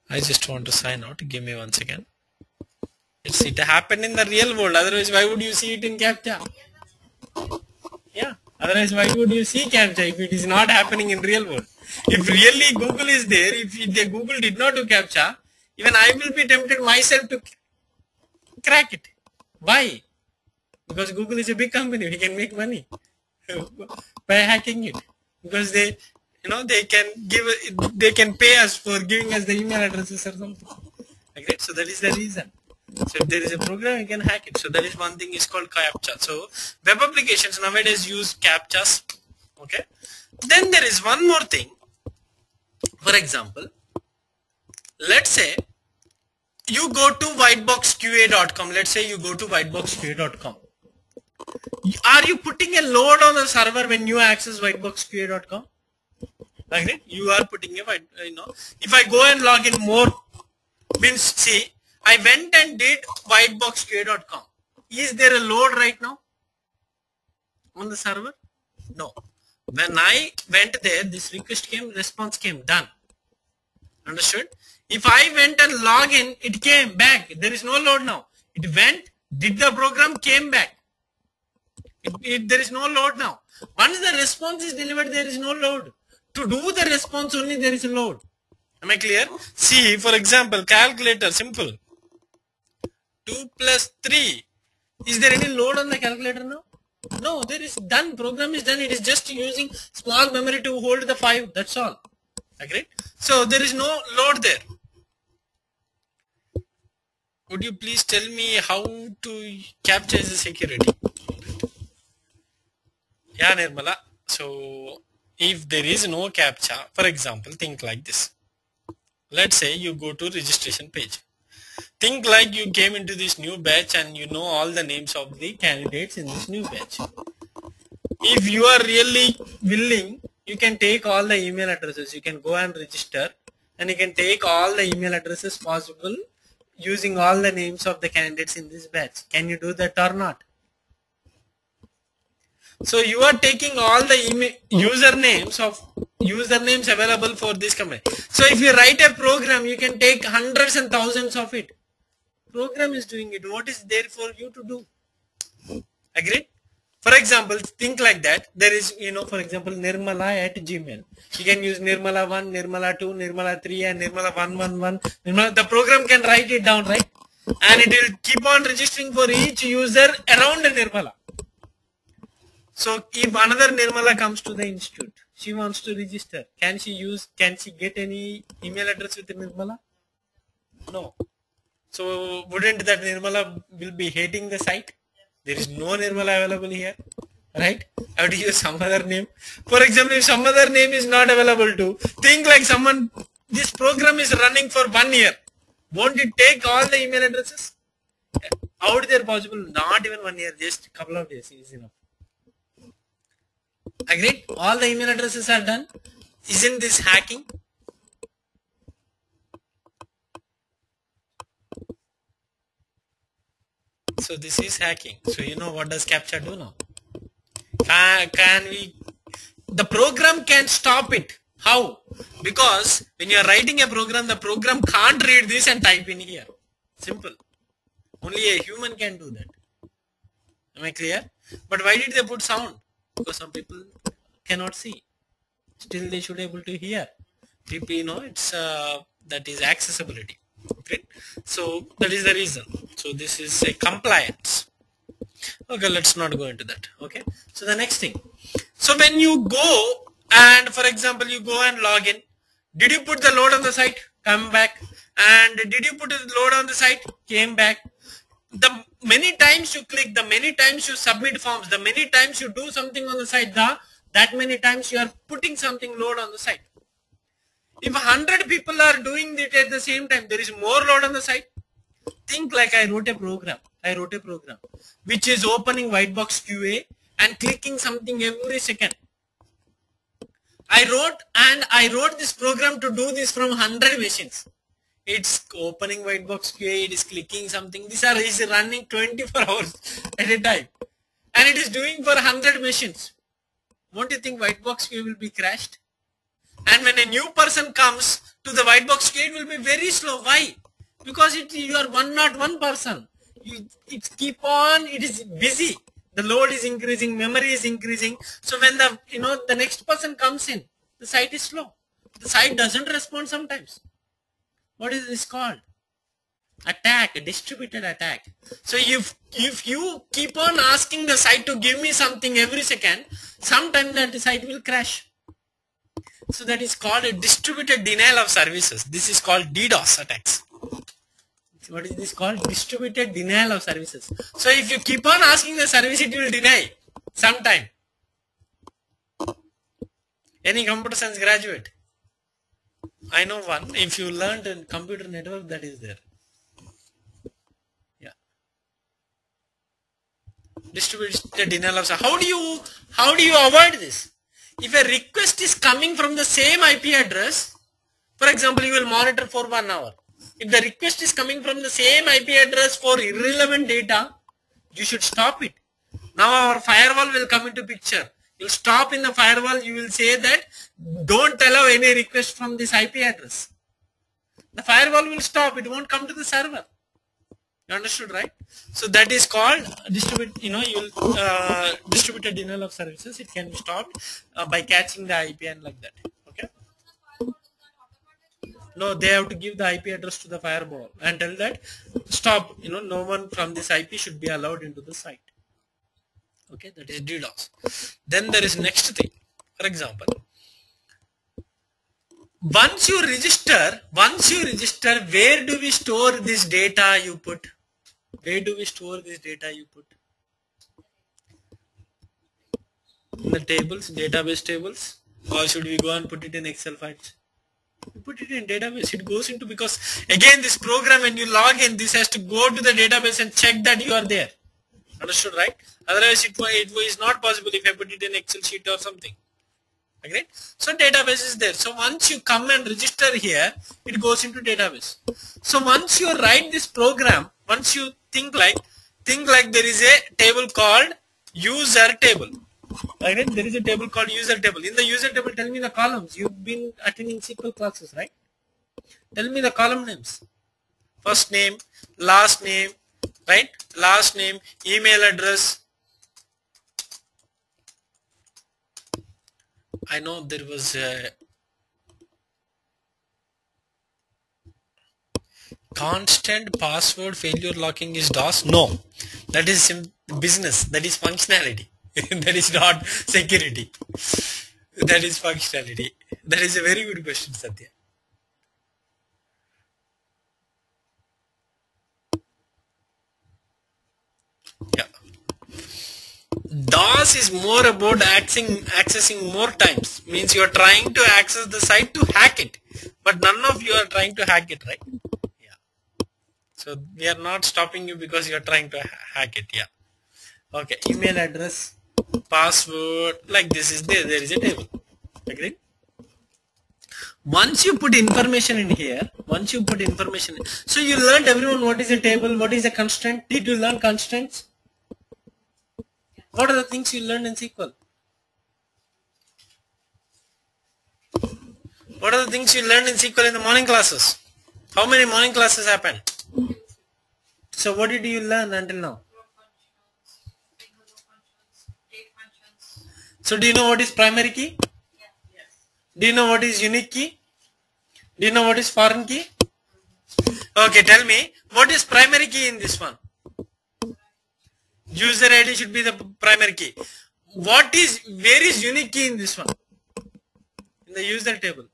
I just want to sign out. Give me 1 second. It happened in the real world. Otherwise, why would you see it in CAPTCHA? Yeah. Otherwise, why would you see CAPTCHA if it is not happening in real world? If really Google is there, if the Google did not do CAPTCHA, even I will be tempted myself to crack it. Why? Because Google is a big company. We can make money by hacking it. Because they can pay us for giving us the email addresses or something. Okay? So that is the reason. So if there is a program, you can hack it. So that is one thing is called CAPTCHA. So web applications nowadays use CAPTCHAs. Okay. Then there is one more thing. For example, let's say you go to whiteboxqa.com. Let's say you go to whiteboxqa.com. Are you putting a load on the server when you access whiteboxqa.com? Like you are putting a if I go and log in more, means see, I went and did whiteboxqa.com. Is there a load right now on the server? No. When I went there, this request came, response came, done. Understood? If I went and log in, it came back. There is no load now. It went, did the program, came back. There is no load now. Once the response is delivered, there is no load. To do the response only, there is a load. Am I clear? See, for example, calculator, simple. 2 plus 3. Is there any load on the calculator now? No, there is done. Program is done. It is just using small memory to hold the 5. That's all. Agreed? So there is no load there. Would you please tell me how to capture the security? Yeah, Nirmala. So if there is no CAPTCHA, for example, think like this. Let's say you go to registration page. Think like you came into this new batch and you know all the names of the candidates in this new batch. If you are really willing, you can take all the email addresses. You can go and register and you can take all the email addresses possible using all the names of the candidates in this batch. Can you do that or not? So you are taking all the usernames available for this company. So if you write a program, you can take hundreds and thousands of it. Program is doing it. What is there for you to do? Agreed? For example, think like that. There is, for example, Nirmala at Gmail. You can use Nirmala 1, Nirmala 2, Nirmala 3 and Nirmala 111. The program can write it down, right? And it will keep on registering for each user around Nirmala. So if another Nirmala comes to the institute, she wants to register. Can she get any email address with Nirmala? No. So wouldn't that Nirmala will be hating the site? There is no Nirmala available here, right? I have to use some other name. For example, if some other name is not available to, think like this program is running for 1 year. Won't it take all the email addresses? Out there possible? Not even 1 year, just a couple of days is enough. Agreed? All the email addresses are done. Isn't this hacking? So this is hacking. So you know what does CAPTCHA do now? Can we, the program can stop it. How? Because when you are writing a program, the program can't read this and type in here. Simple. Only a human can do that. Am I clear? But why did they put sound? Because some people cannot see. Still they should be able to hear. People, you know, it's that is accessibility. Okay. So that is the reason. So this is a compliance. Okay, let's not go into that. Okay. So the next thing. So when you go and for example you go and log in, did you put the load on the site? Come back. And did you put the load on the site? Came back. The many times you click, the many times you submit forms, the many times you do something on the site, that many times you are putting something load on the site. If 100 people are doing it at the same time, there is more load on the site. Think like I wrote a program which is opening white box QA and clicking something every second. I wrote this program to do this from 100 machines. It's opening white box QA, it is clicking something. This is running 24 hours at a time. And it is doing for 100 machines. Won't you think white box QA will be crashed? And when a new person comes to the white box QA, it will be very slow. Why? Because you are not one person. It is busy. The load is increasing, memory is increasing. So when the next person comes in, the site is slow. The site doesn't respond sometimes. What is this called? Attack, a distributed attack. So if you keep on asking the site to give me something every second, sometime that site will crash. So that is called a distributed denial of services. This is called DDoS attacks. What is this called? Distributed denial of services. So if you keep on asking the service, it will deny sometime. Any computer science graduate? I know one. If you learned in computer network, that is there. Yeah. Distributed denial of service. How do you avoid this? If a request is coming from the same IP address, for example, you will monitor for 1 hour. If the request is coming from the same IP address for irrelevant data, you should stop it. Now our firewall will come into picture. You will stop in the firewall, you will say that don't allow any request from this IP address. The firewall will stop, it won't come to the server. You understood, right? So that is called distributed denial of services. It can be stopped by catching the IP and like that. Okay. No, they have to give the IP address to the firewall and tell that stop. No one from this IP should be allowed into the site. Okay, that is DDoS. Then there is next thing. For example, once you register, where do we store this data you put? Where do we store this data you put? In the tables, database tables, or should we go and put it in Excel files? You put it in database. It goes into, because again this program, when you log in, this has to go to the database and check that you are there. Understood, right? Otherwise it is not possible if I put it in Excel sheet or something. Agreed? So database is there. So once you come and register here, it goes into database. So once you write this program, once you think like there is a table called user table. Agreed? There is a table called user table. In the user table, tell me the columns. You've been attending SQL classes, right? Tell me the column names. First name, last name, right? Last name, email address. I know there was a constant password failure locking is DOS. No, that is business. That is functionality. That is not security. That is functionality. That is a very good question, Satya. Yeah. DOS is more about accessing more times. Means you are trying to access the site to hack it, but none of you are trying to hack it, right? Yeah. So we are not stopping you because you are trying to hack it. Yeah. Okay. Email address, password, like this is there. There is a table. Agreed? Once you put information in here, so you learned everyone what is a table, what is a constraint. Did you learn constraints? What are the things you learned in SQL? What are the things you learned in SQL in the morning classes? How many morning classes happened? So what did you learn until now? So do you know what is primary key? Do you know what is unique key? Do you know what is foreign key? Okay, tell me, what is primary key in this one? User ID should be the primary key. Where is unique key in this one? In the user table.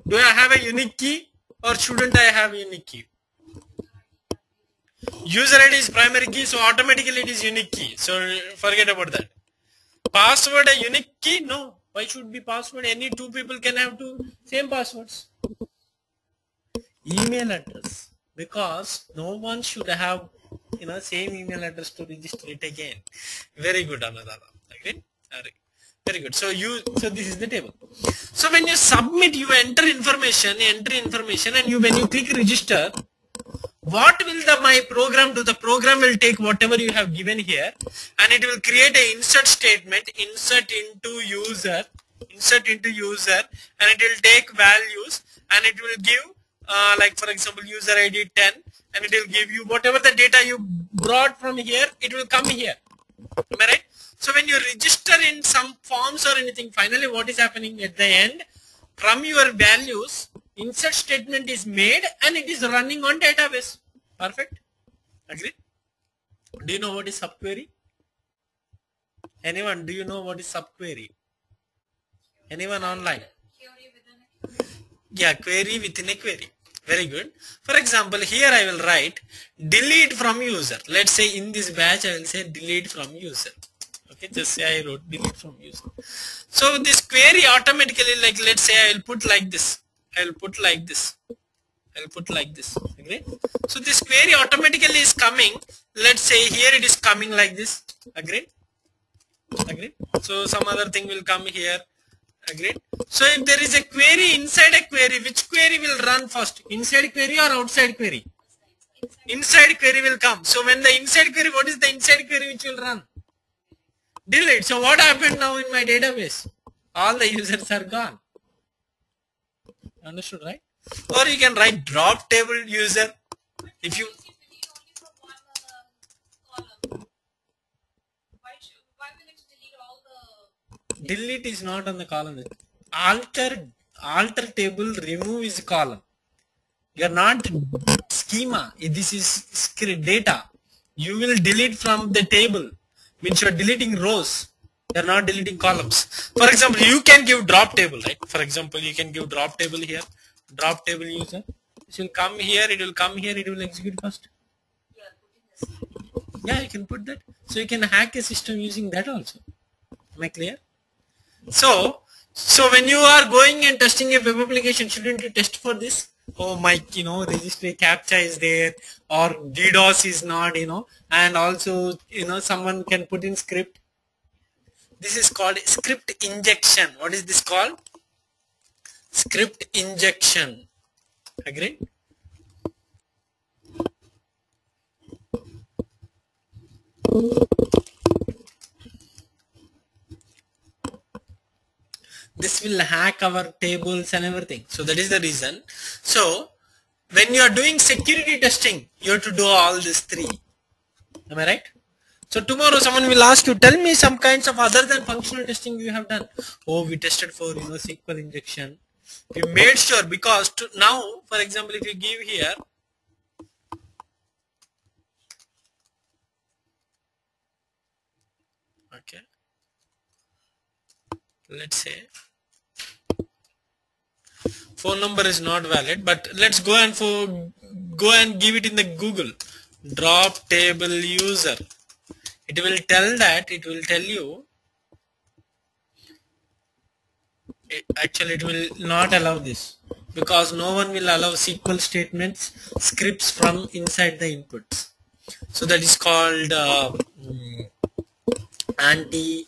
Do I have a unique key or shouldn't I have a unique key? User ID is primary key, so automatically it is unique key. So forget about that. Password a unique key? No. Why should be password? Any two people can have two same passwords. Email address, because no one should have same email address to register it again. Very good, Anadala. Agreed? Very good. So this is the table. So when you submit, you enter information, and when you click register, what will my program do? The program will take whatever you have given here, and it will create an insert statement, insert into user, and it will take values, and it will give like for example user ID 10, and it will give you whatever the data you brought from here, it will come here. Am I right? So when you register in some forms or anything, finally what is happening at the end, from your values, insert statement is made and it is running on database. Perfect? Agreed? Do you know what is subquery? Anyone, do you know what is subquery? Anyone online? Yeah, query within a query. Very good. For example, here I will write delete from user. Let's say in this batch I will say delete from user. Okay, just say I wrote delete from user. So this query automatically, like let's say I will put like this. I will put like this. Agree? So this query automatically is coming. Let's say here it is coming like this. Agreed? So some other thing will come here. Agreed? So if there is a query inside a query, which query will run first? Inside query or outside query? Inside query will come. So when the inside query, what is the inside query which will run? Delete. So what happened now in my database? All the users are gone. Understood, right? Or you can write drop table user. If you delete is not on the column. Alter table, remove is column. You are not schema. This is data. You will delete from the table. Means you are deleting rows. You are not deleting columns. For example, you can give drop table, right? For example, you can give drop table here. Drop table user. It will come here. It will come here. It will execute first. Yeah, you can put that. So you can hack a system using that also. Am I clear? So when you are going and testing a web application, shouldn't you test for this? Oh, my, registry captcha is there, or DDoS is not, and also, someone can put in script. This is called script injection. What is this called? Script injection. Agreed? This will hack our tables and everything. So that is the reason. So when you are doing security testing, you have to do all these three. Am I right? So tomorrow someone will ask you, tell me some kinds of other than functional testing you have done. Oh, we tested for SQL injection. We made sure, because now, for example, if you give here, okay, let's say phone number is not valid, but let's go and give it in the Google. Drop table user. It will tell you. Actually, it will not allow this, because no one will allow SQL statements, scripts from inside the inputs. So that is called anti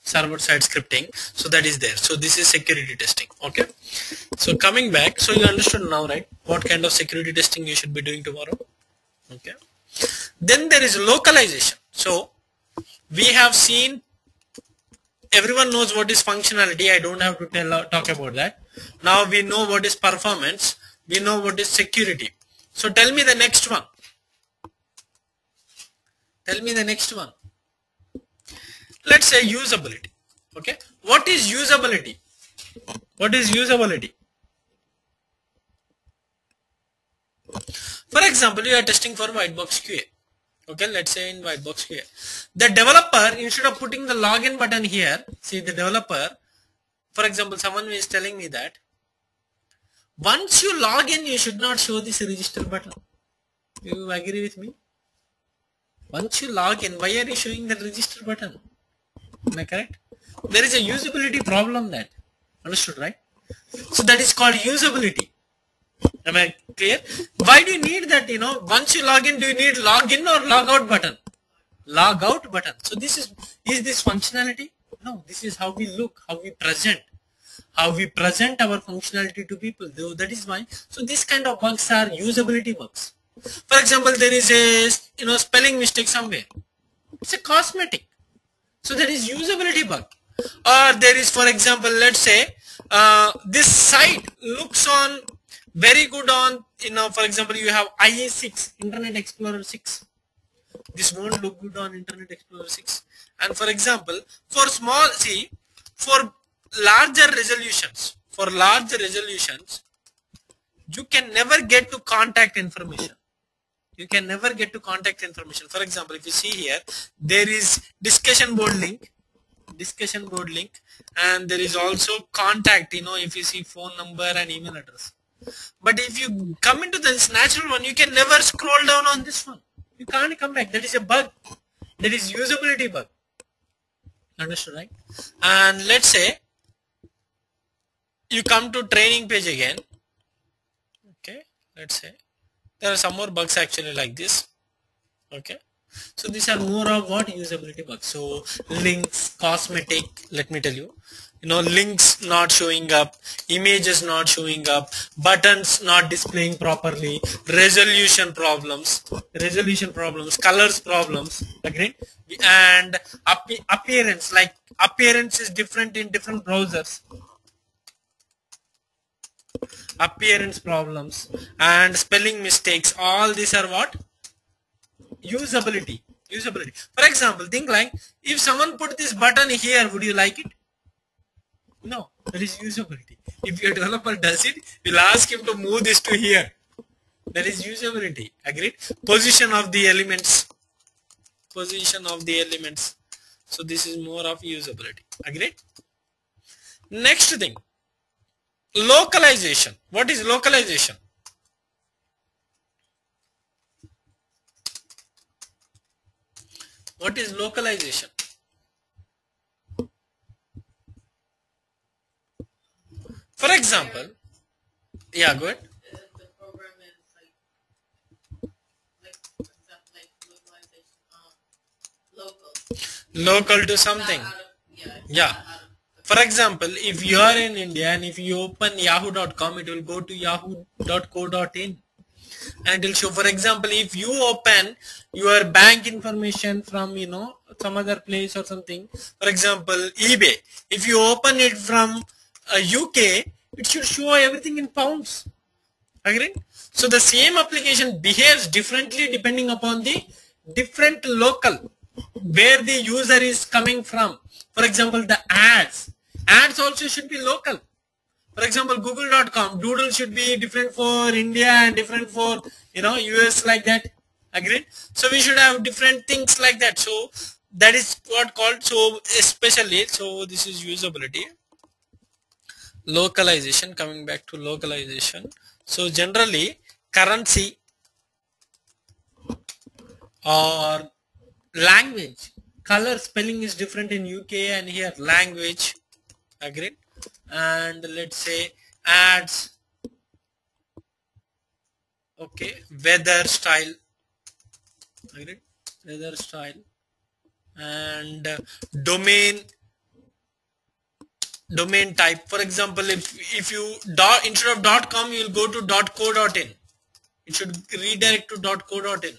server side scripting. So that is there. So this is security testing. Okay, so coming back, so you understood now, right, what kind of security testing you should be doing tomorrow. Okay, then there is localization. So we have seen, everyone knows what is functionality, I don't have to talk about that. Now we know what is performance, we know what is security. So tell me the next one. Tell me the next one. Let's say usability. Okay, what is usability? What is usability? For example, you are testing for white box QA. Okay, let's say in white box QA, the developer, instead of putting the login button here, see the developer, for example, someone is telling me that once you log in, you should not show this register button. You agree with me? Once you log in, why are you showing the register button? Am I correct? There is a usability problem that. Understood, right? So that is called usability. Am I clear? Why do you need that? Once you log in, do you need login or log out button? Log out button. So is this functionality? No, this is how we look, how we present. How we present our functionality to people. That is why. So this kind of bugs are usability bugs. For example, there is a spelling mistake somewhere. It's a cosmetic. So that is usability bug. Or there is, for example, let's say this site looks on very good on, for example, you have IE6, Internet Explorer 6. This won't look good on Internet Explorer 6. And for example, for larger resolutions, you can never get to contact information. You can never get to contact information. For example, if you see here, there is discussion board link, and there is also contact, if you see phone number and email address. But if you come into this natural one, you can never scroll down on this one. You can't come back. That is a bug. That is usability bug. Understood, right? And let's say you come to training page again. Okay, let's say there are some more bugs actually like this. Okay, so these are more of what usability bugs. So links, cosmetic, let me tell you, links not showing up, images not showing up, buttons not displaying properly, resolution problems, colors problems, agreed? And appearance, like appearance is different in different browsers. Appearance problems and spelling mistakes, all these are what? Usability. For example, think like, if someone put this button here, would you like it? No, that is usability. If your developer does it, we'll ask him to move this to here. That is usability. Agreed? Position of the elements. So this is more of usability. Agreed? Next thing, localization. What is localization? What is localization? For example, yeah, go ahead.
The program is like for example, like localization,
Local to something. Yeah. For example, if you are in India and if you open yahoo.com, it will go to yahoo.co.in and it will show. For example, if you open your bank information from some other place or something, for example eBay, if you open it from UK, it should show everything in pounds. Agree? So the same application behaves differently depending upon the different local where the user is coming from. For example, the ads also should be local. For example, google.com doodle should be different for India and different for US, like that. Agreed? So we should have different things like that. So that is what called, so especially, so this is usability. Localization, coming back to localization. So generally currency or language, color spelling is different in UK and here. Language, agreed? And let's say ads, okay, weather style, agreed? Weather style and domain, domain type. For example, if you instead of .com, you will go to .co.in. It should redirect to .co.in.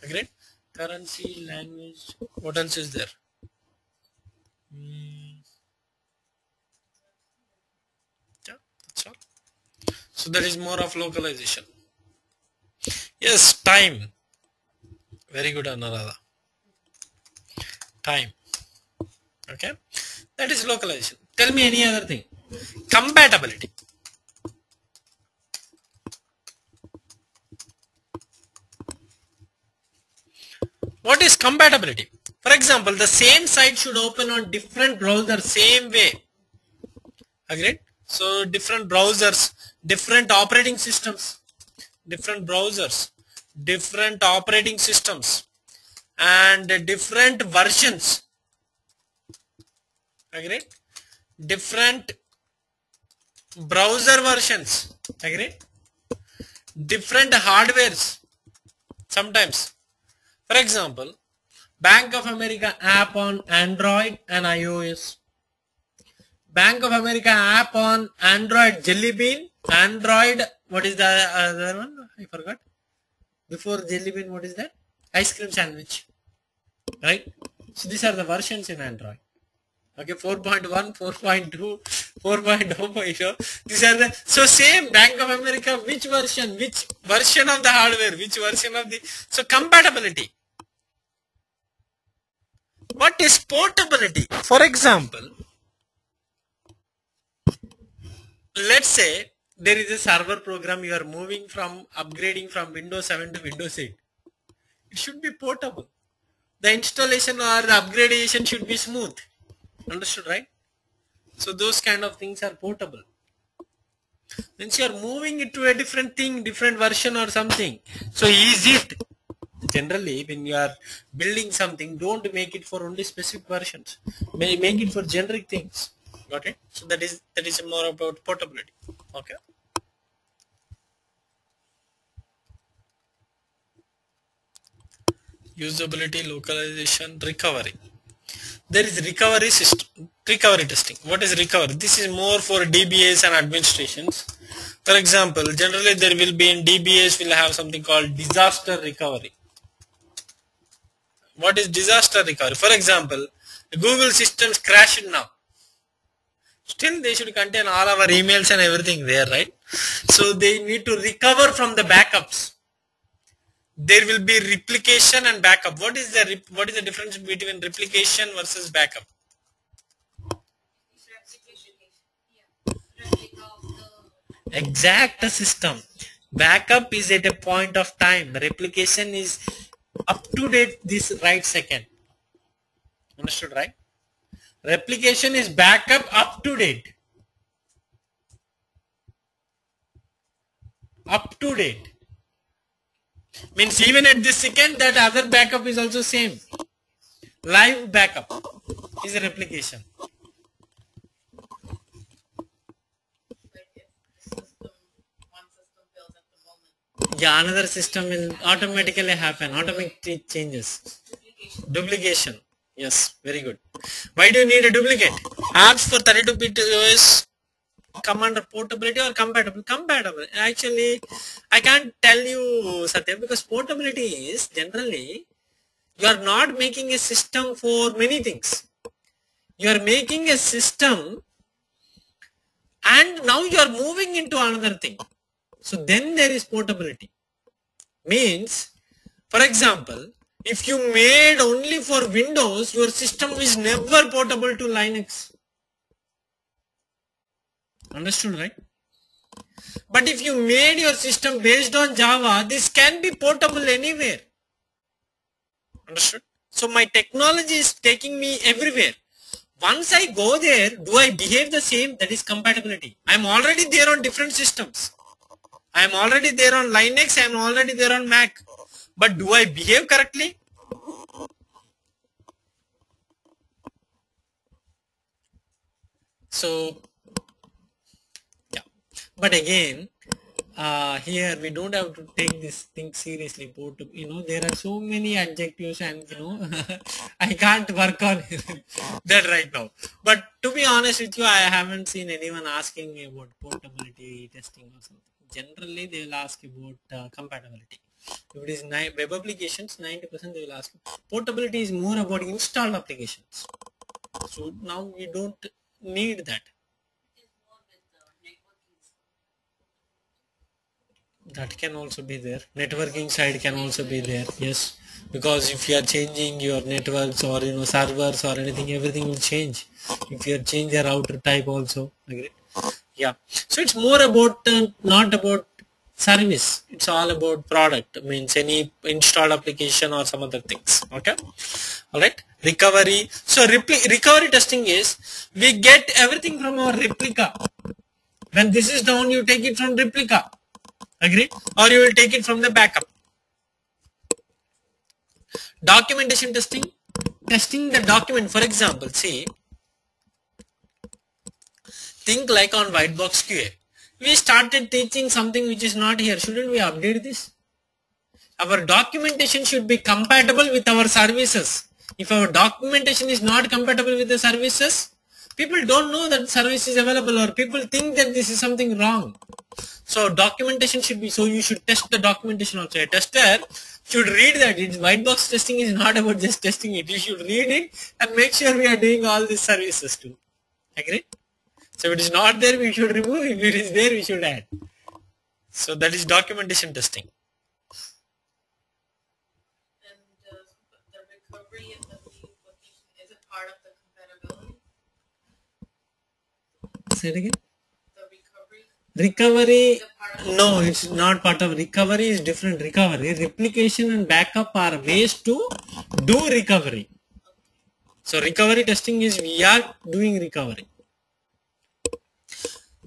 Agreed? Currency, language. What else is there? Hmm, yeah, that's all. So there is more of localization. Yes, time. Very good, Anuradha. Time. Okay. That is localization. Tell me any other thing. Compatibility. What is compatibility? For example, the same site should open on different browsers same way. Agreed? So different browsers, different operating systems, different browsers, different operating systems, and different versions. Agreed? Different browser versions. Agreed? Different hardwares. Sometimes. For example, Bank of America app on Android and iOS. Bank of America app on Android Jelly Bean. Android, what is the other one? I forgot. Before Jelly Bean, what is that? Ice cream sandwich. Right? So these are the versions in Android. Okay, 4.1, 4.2, 4.0 for sure. These are the, so same Bank of America, which version of the hardware, which version of the, so compatibility. What is portability? For example, let's say there is a server program you are moving from, upgrading from Windows 7 to Windows 8. It should be portable. The installation or the upgradation should be smooth. Understood, right? So those kind of things are portable. Means you are moving it to a different thing, different version or something. So is it? Generally, when you are building something, don't make it for only specific versions. Make it for generic things. Got it? So that is more about portability. Okay. Usability, localization, recovery. There is recovery system, recovery testing. What is recovery? This is more for DBAs and administrations. For example, generally there will be in DBAs will have something called disaster recovery. What is disaster recovery? For example, Google systems crashed now. Still they should contain all our emails and everything there, right? So they need to recover from the backups. There will be replication and backup. What is the difference between replication versus backup?
Replica of the
Exact system. Backup is at a point of time. Replication is up to date this right second. Understood, right? Replication is backup up to date. Up to date. Means even at this second that other backup is also same. Live backup is a replication.
like if the system one system fails at the moment.
Yeah, another system will automatically happen. Automatic changes.
Duplication.
Duplication. Yes, very good. Why do you need a duplicate? Apps for 32-bit OS come under portability or compatible? Compatible. Actually, I can't tell you, Satya, because portability is generally you are not making a system for many things. You are making a system and now you are moving into another thing. So then there is portability. Means, for example, if you made only for Windows, your system is never portable to Linux. Understood, right? But if you made your system based on Java, this can be portable anywhere. Understood? So my technology is taking me everywhere. Once I go there, do I behave the same? That is compatibility. I am already there on different systems. I am already there on Linux. I am already there on Mac. But do I behave correctly? So, yeah. But again, here we don't have to take this thing seriously. But there are so many adjectives, and I can't work on that right now. But to be honest with you, I haven't seen anyone asking me about portability testing or something. Generally they will ask about compatibility. If it is web applications, 90% they will ask. Portability is more about installed applications, so now we don't need that.
It is more with the networking.
That can also be there. Networking side can also be there. Yes, because if you are changing your networks or servers or anything, everything will change. If you are change your router type also. Agree? Yeah. So it's more about not about service. It's all about product. Means any installed application or some other things. Okay. All right. Recovery. So recovery testing is we get everything from our replica. When this is down, you take it from replica. Agree? Or you will take it from the backup. Documentation testing. Testing the document. For example, see, think like on white box QA. We started teaching something which is not here. Shouldn't we update this? Our documentation should be compatible with our services. If our documentation is not compatible with the services, people don't know that service is available, or people think that this is something wrong. So documentation should be, so you should test the documentation also. A tester should read that. It's white box testing is not about just testing it. You should read it and make sure we are doing all these services too. Agree? So if it is not there, we should remove. If it is there, we should add. So that is documentation testing.
And the recovery and the relocation, is it part of the compatibility?
Say it again.
The recovery?
Recovery,
Is it part of
no, it's not part of recovery. Is different. Recovery, replication and backup are ways to do recovery. So recovery testing is we are doing recovery.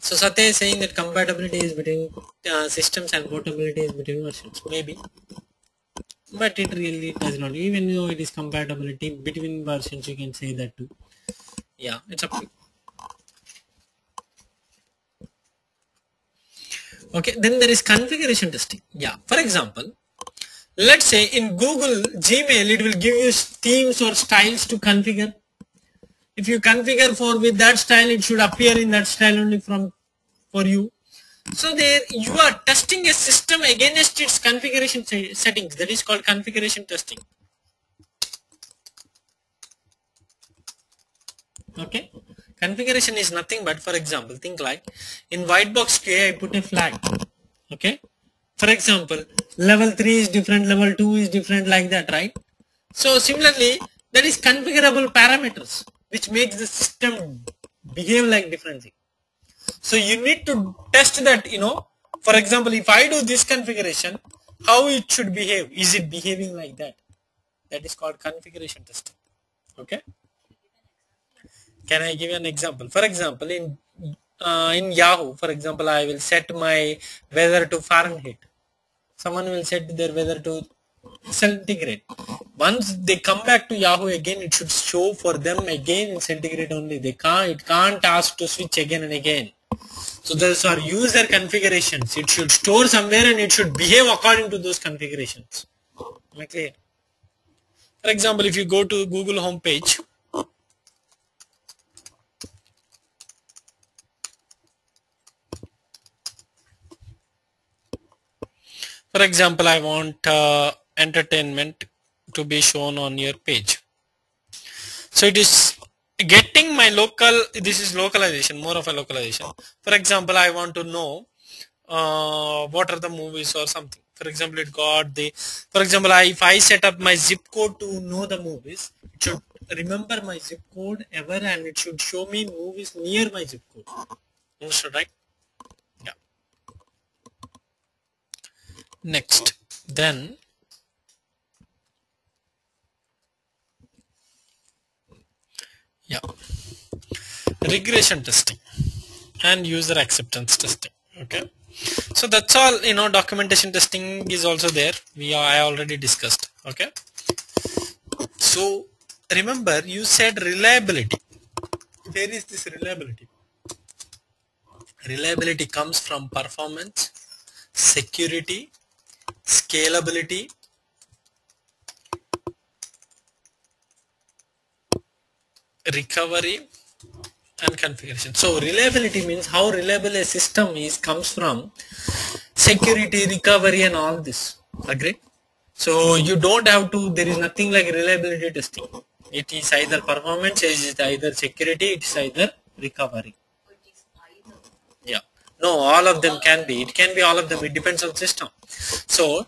So Satya is saying that compatibility is between systems and portability is between versions. Maybe, but it really does not. Even though it is compatibility between versions, you can say that too. Yeah, it's up to you. Okay, then there is configuration testing. Yeah, for example, let's say in Google Gmail, it will give you themes or styles to configure. If you configure for with that style, it should appear in that style only for you. So there you are testing a system against its configuration settings. That is called configuration testing. Okay. Configuration is nothing but, for example, think like in white box QA I put a flag. Okay. For example, level 3 is different, level 2 is different, like that, right? So similarly, that is configurable parameters which makes the system behave like differently. So you need to test that, for example, if I do this configuration, how it should behave. Is it behaving like that? That is called configuration testing. Okay. Can I give you an example? For example, in Yahoo, for example, I will set my weather to Fahrenheit. Someone will set their weather to centigrade. Once they come back to Yahoo again, it should show for them again in centigrade only. It can't ask to switch again and again. So those are user configurations. It should store somewhere and it should behave according to those configurations. Am I clear? For example, if you go to Google homepage, for example, I want entertainment to be shown on your page. So it is getting my local, this is localization, more of a localization. For example, I want to know what are the movies or something. For example, it got the, for example, if I set up my zip code to know the movies, it should remember my zip code ever and it should show me movies near my zip code. Understood, right? Yeah. Next, then yeah, regression testing and user acceptance testing. Okay, so that's all. Documentation testing is also there. I already discussed. Okay, so remember you said reliability. Where is this reliability? Reliability comes from performance, security, scalability, recovery, and configuration. So reliability means how reliable a system is comes from security, recovery, and all this. Agree? So you don't have to, there is nothing like reliability testing. It is either performance, it is either security, it is either recovery. Yeah. No, all of them can be. It can be all of them. It depends on system. So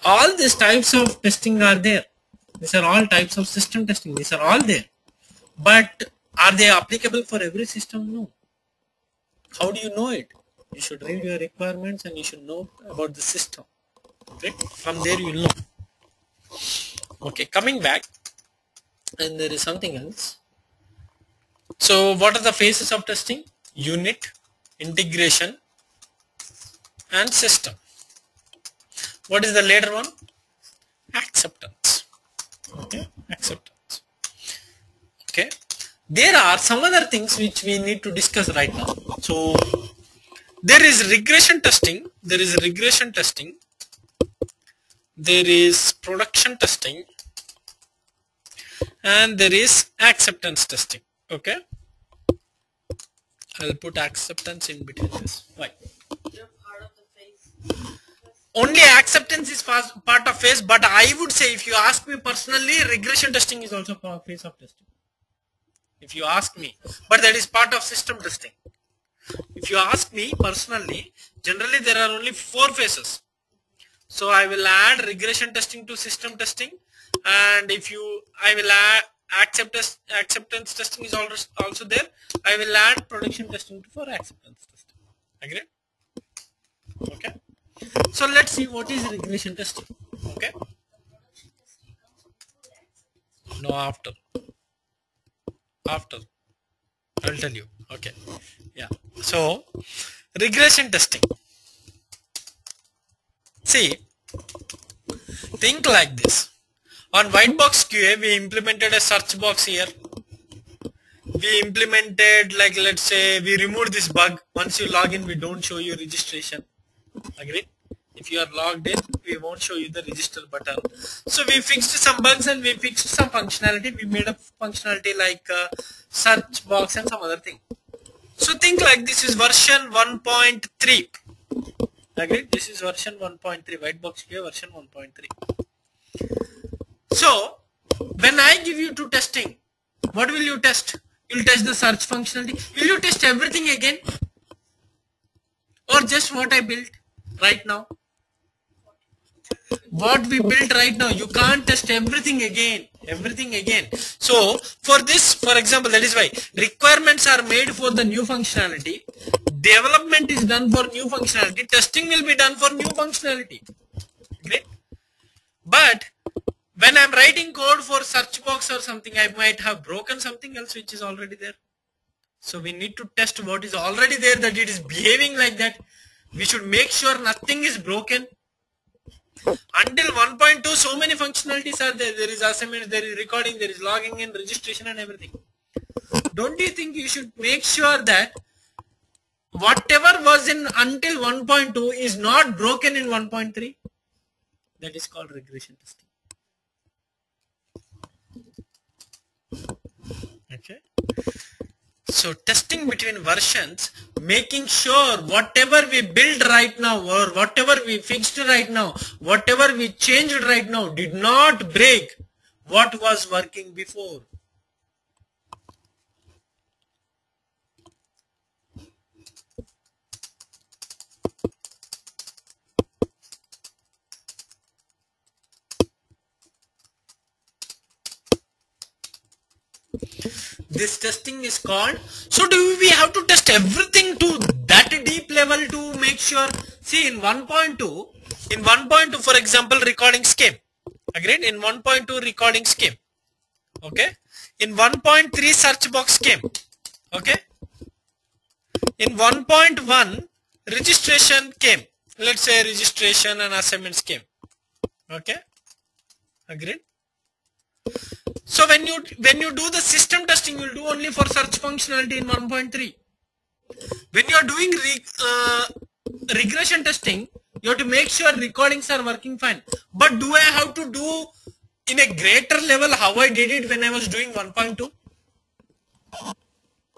all these types of testing are there. These are all types of system testing. These are all there. But are they applicable for every system? No. How do you know it? You should read your requirements and you should know about the system. Okay? From there you will know. Okay, coming back, and there is something else. So what are the phases of testing? Unit, integration, and system. What is the later one? Acceptance. Okay, acceptance. Okay, there are some other things which we need to discuss right now. So there is regression testing, there is regression testing, there is production testing, and there is acceptance testing. Okay, I'll put acceptance in between this. Why?
You're part of the phase.
Only acceptance is part of phase, but I would say, if you ask me personally, regression testing is also part of phase of testing. If you ask me, but that is part of system testing. If you ask me personally, generally there are only 4 phases. So I will add regression testing to system testing, and I will add acceptance testing is also there. I will add production testing for acceptance testing. Agree? Okay. So let's see what is regression testing. Okay. No, after. I'll tell you. Okay. Yeah. So regression testing. See, think like this. On white box QA, we implemented a search box here. We implemented, like, let's say we removed this bug. Once you log in, we don't show you registration. Agree? If you are logged in, we won't show you the register button. So we fixed some bugs and we fixed some functionality. We made a functionality like search box and some other thing. So think like this is version 1.3. Agree? This is version 1.3. White box QA version 1.3. So when I give you to testing, what will you test? You'll test the search functionality. Will you test everything again? Or just what I built right now? What we built right now, you can't test everything again. So for this, for example, that is why requirements are made for the new functionality. Development is done for new functionality. Testing will be done for new functionality. Great. But when I'm writing code for search box or something, I might have broken something else which is already there. So we need to test what is already there, that it is behaving like that. We should make sure nothing is broken. Until 1.2, so many functionalities are there. There is assignment, there is recording, there is logging in, registration and everything. Don't you think you should make sure that whatever was in until 1.2 is not broken in 1.3? That is called regression testing. Okay. So testing between versions, making sure whatever we built right now or whatever we fixed right now, whatever we changed right now did not break what was working before. This testing is called. So do we have to test everything to that deep level to make sure? See, in 1.2, for example, recording scheme. Agreed? In 1.2 recording scheme. Okay. In 1.3 search box scheme. Okay. In 1.1 registration came. Let's say registration and assignment scheme. Okay. Agreed? So when you do the system testing, you will do only for search functionality in 1.3. When you are doing regression testing, You have to make sure recordings are working fine. But do I have to do in a greater level how I did it when I was doing 1.2?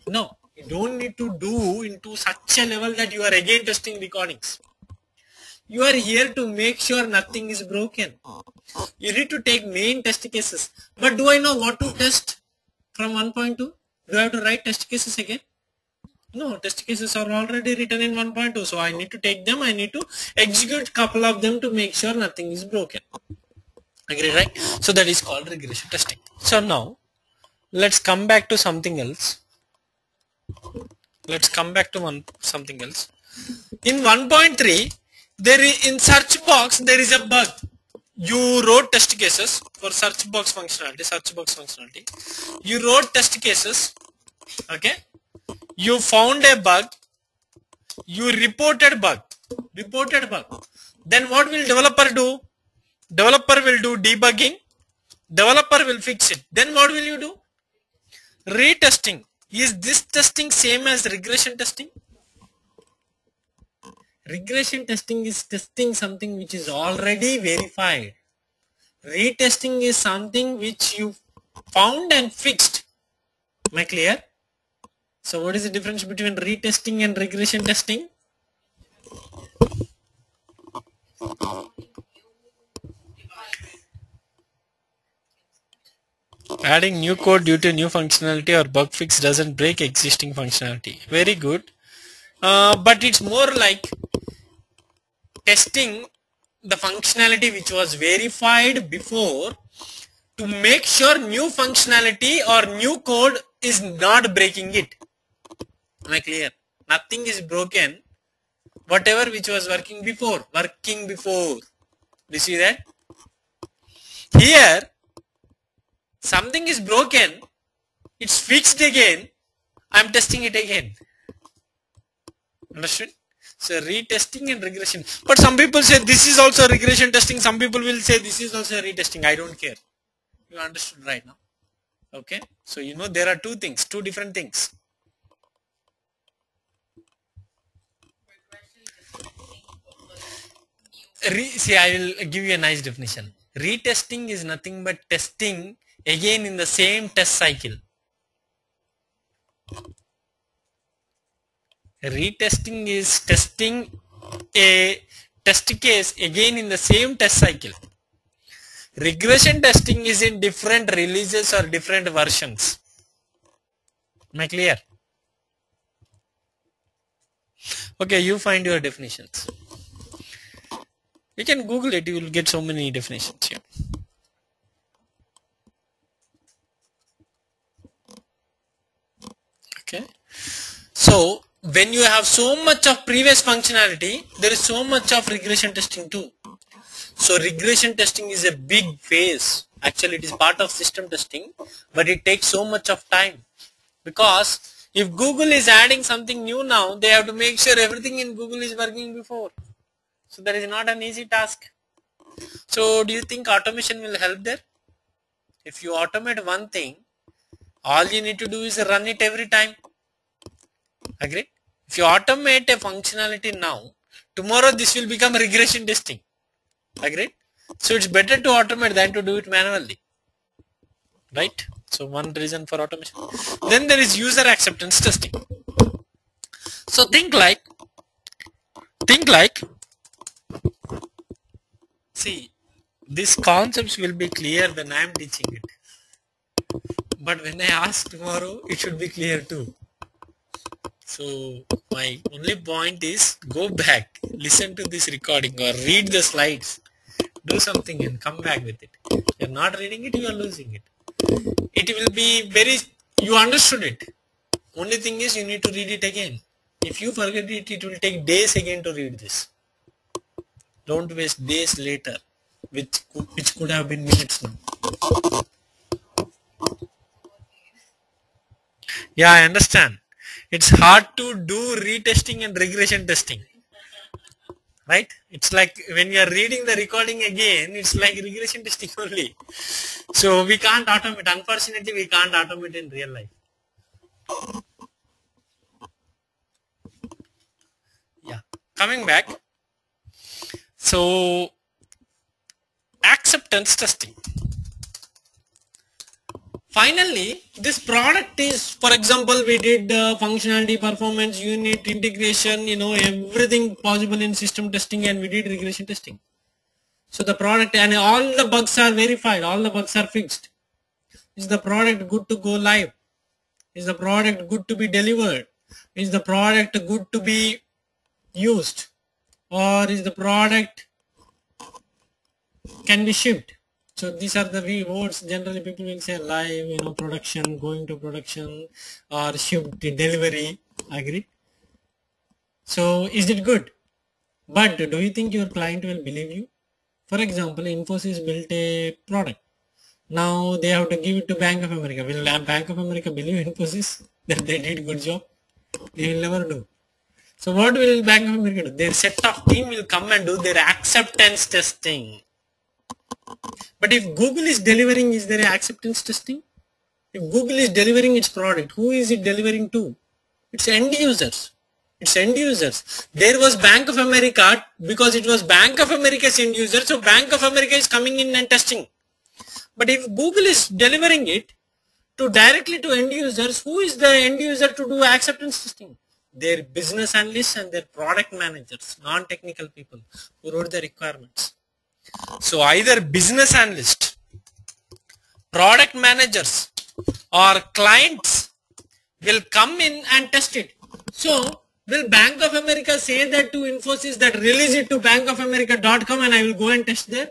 No, you don't need to do into such a level that you are again testing recordings. You are here to make sure nothing is broken. You need to take main test cases. But do I know what to test from 1.2? Do I have to write test cases again? No, test cases are already written in 1.2. So I need to take them. I need to execute couple of them to make sure nothing is broken. Agree, right? So that is called regression testing. So now let's come back to something else. Something else. In 1.3, in search box there is a bug. You wrote test cases for search box functionality. You wrote test cases. Okay. You found a bug. You reported bug. Then what will developer do? Developer will do debugging. Developer will fix it. Then what will you do? Retesting. Is this testing same as regression testing? Regression testing is testing something which is already verified. Retesting is something which you found and fixed. Am I clear? So what is the difference between retesting and regression testing? Adding new code due to new functionality or bug fix doesn't break existing functionality. Very good. But it's more like testing the functionality which was verified before to make sure new functionality or new code is not breaking it. Am I clear? Nothing is broken. Whatever which was working before. Do you see that? Here, something is broken. It's fixed again. I'm testing it again. Understood? So retesting and regression. But some people say this is also regression testing. Some people will say this is also retesting. I don't care. You understood right now? Okay. So you know there are two different things. See, I will give you a nice definition. Retesting is nothing but testing again in the same test cycle. Retesting is testing a test case again in the same test cycle. Regression testing is in different releases or different versions. Am I clear? Okay, you find your definitions. You can Google it, you will get so many definitions here. Okay. So, when you have so much of previous functionality, there is so much of regression testing too. So, regression testing is a big phase. Actually, it is part of system testing, but it takes so much of time. Because if Google is adding something new now, they have to make sure everything in Google is working before. So, that is not an easy task. So, do you think automation will help there? If you automate one thing, all you need to do is run it every time. Agree? If you automate a functionality now, tomorrow this will become regression testing. Agree? So it's better to automate than to do it manually. Right? So one reason for automation. Then there is user acceptance testing. So think like, see, these concepts will be clear when I am teaching it. But when I ask tomorrow, it should be clear too. So my only point is go back, listen to this recording or read the slides, do something and come back with it. If you are not reading it, you are losing it. It will be you understood it. Only thing is you need to read it again. If you forget it, it will take days again to read this. Don't waste days later, which could have been minutes now. Yeah, I understand. It's hard to do retesting and regression testing. Right? It's like when you are reading the recording again, it's like regression testing only. So we can't automate. Unfortunately, we can't automate in real life. Yeah. Coming back. So acceptance testing. Finally, this product is, for example, we did functionality, performance, unit, integration, everything possible in system testing, and we did regression testing. So the product and all the bugs are verified, all the bugs are fixed. Is the product good to go live? Is the product good to be delivered? Is the product good to be used? Or is the product can be shipped? So these are the words generally people will say: live, production, going to production, or shipped, delivery. Agree? So is it good? But do you think your client will believe you? For example, Infosys built a product. Now they have to give it to Bank of America. Will Bank of America believe Infosys that they did good job? They will never do. So what will Bank of America do? Their set of team will come and do their acceptance testing. But if Google is delivering, is there acceptance testing? If Google is delivering its product, who is it delivering to? It's end users. It's end users. There was Bank of America because it was Bank of America's end user. So Bank of America is coming in and testing. But if Google is delivering it to directly to end users, who is the end user to do acceptance testing? Their business analysts and their product managers, non-technical people who wrote the requirements. So either business analyst, product managers, or clients will come in and test it. So will Bank of America say that to Infosys that release it to bankofamerica.com and I will go and test there?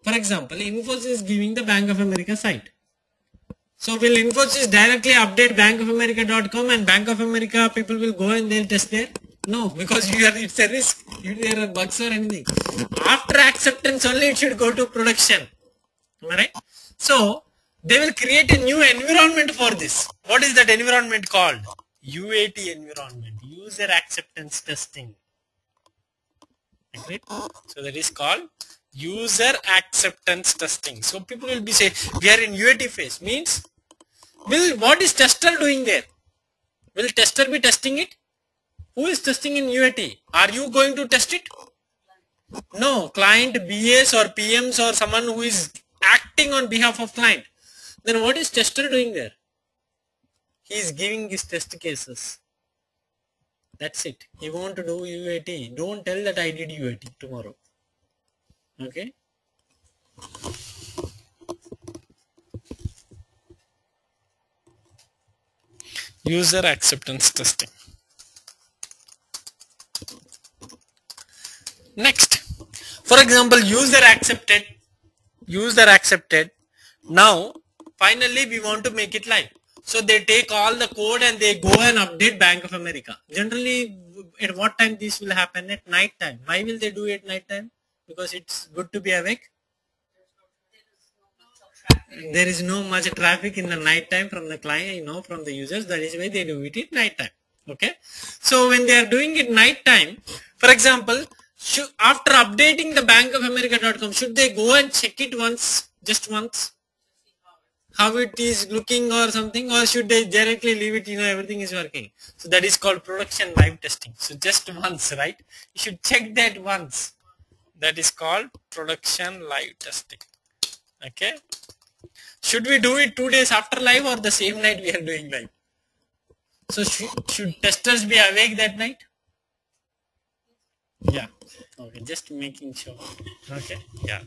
For example, Infosys is giving the Bank of America site. So will Infosys directly update bankofamerica.com and Bank of America people will go and they'll test there? No, because it's a risk. If there are bugs or anything. After acceptance only it should go to production. Alright? So they will create a new environment for this. What is that environment called? UAT environment. User acceptance testing. Agreed? So that is called user acceptance testing. So people will be saying we are in UAT phase. Means what is tester doing there? Will tester be testing it? Who is testing in UAT? Are you going to test it? No, client BAs or PMs or someone who is acting on behalf of client. Then what is tester doing there? He is giving his test cases. That's it. He won't do UAT. Don't tell that I did UAT tomorrow. Okay. User acceptance testing. Next, for example, user accepted. Now, finally, we want to make it live. So they take all the code and they go and update Bank of America. Generally, at what time this will happen? At night time. Why will they do it at night time? Because it's good to be awake. There is no much traffic in the night time from the client, from the users. That is why they do it at night time. Okay. So when they are doing it night time, for example, after updating the bankofamerica.com, should they go and check it just once? How it is looking or something, or should they directly leave it, everything is working? So that is called production live testing. So just once, right? You should check that once. That is called production live testing. Okay. Should we do it 2 days after live or the same night we are doing live? So should testers be awake that night? Yeah. Okay, just making sure. Okay. Yeah.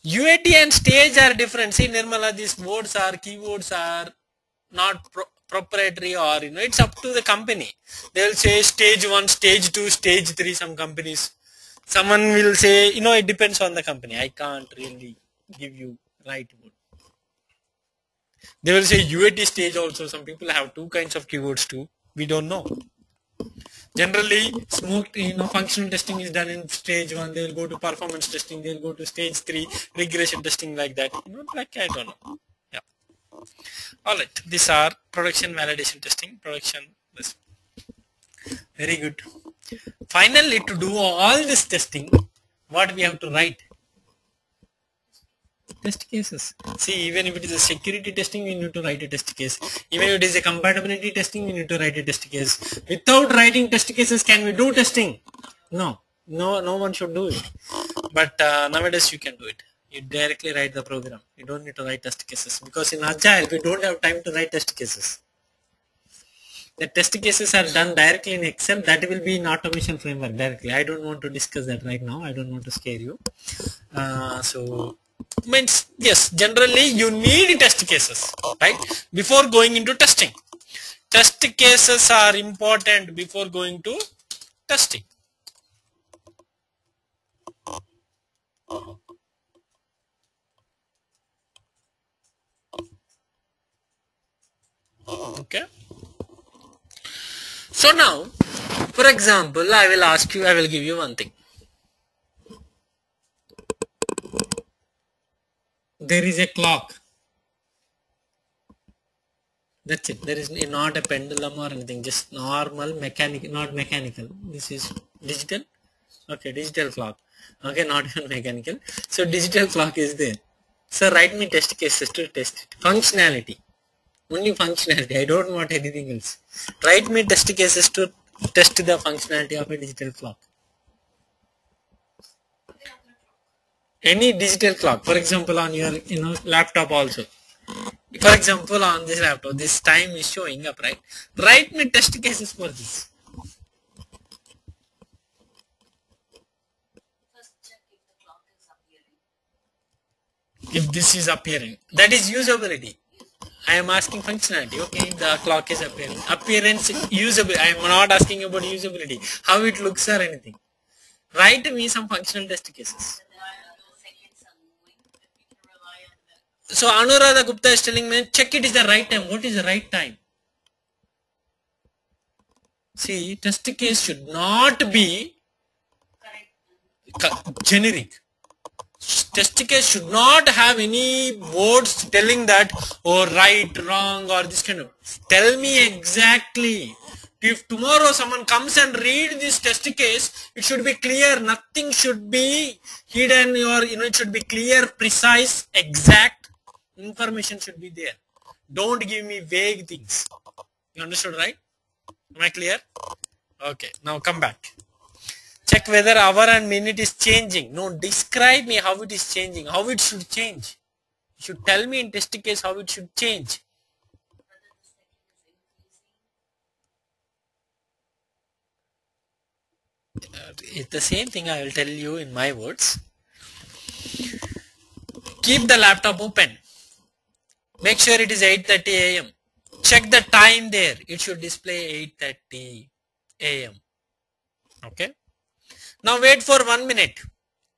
UAT and stage are different. See, Nirmala, these keywords are not proprietary, or it's up to the company. They will say stage 1, stage 2, stage 3. Some companies. Someone will say, it depends on the company. I can't really give you right word. They will say UAT stage also. Some people have 2 kinds of keywords too. We don't know. Generally, functional testing is done in stage 1. They will go to performance testing. They will go to stage 3, regression testing, like that. I don't know. Yeah. All right. These are production validation testing. Very good. Finally, to do all this testing, what we have to write? Test cases. See, even if it is a security testing, you need to write a test case. Even if it is a compatibility testing, you need to write a test case. Without writing test cases, can we do testing? No. No one should do it. But nowadays you can do it. You directly write the program. You don't need to write test cases because in Agile we don't have time to write test cases. The test cases are done directly in Excel. That will be in automation framework directly. I don't want to discuss that right now. I don't want to scare you. So means yes, generally you need test cases, right? Before going into testing. Test cases are important before going to testing. Okay. So now, for example, I will give you one thing. There is a clock. That's it. There is not a pendulum or anything, just normal mechanical, not mechanical. This is digital. Okay, digital clock. Okay, not even mechanical. So digital clock is there. So write me test cases to test it. Functionality. Only functionality. I don't want anything else. Write me test cases to test the functionality of a digital clock. Any digital clock. For example, on your laptop also. For example, on this laptop, this time is showing up, right? Write me test cases for this.
First check if the clock is appearing.
If this is appearing, that is usability. I am asking functionality. Okay, the clock is appearing. Appearance, usability. I am not asking about usability, how it looks or anything. Write me some functional test cases.
Those seconds are moving, but we can rely on that.
So Anuradha Gupta is telling me, check it is the right time. What is the right time? See, test case should not be generic. Test case should not have any words telling that or right, wrong or this kind of. Tell me exactly. If tomorrow someone comes and read this test case, it should be clear. Nothing should be hidden or it should be clear, precise, exact. Information should be there. Don't give me vague things. You understood, right? Am I clear? Okay, now come back. Check whether hour and minute is changing. No, describe me how it is changing, how it should change. You should tell me in test case how it should change. It's the same thing I will tell you in my words. Keep the laptop open. Make sure it is 8:30 a.m. Check the time there. It should display 8:30 a.m. Okay. Now wait for 1 minute.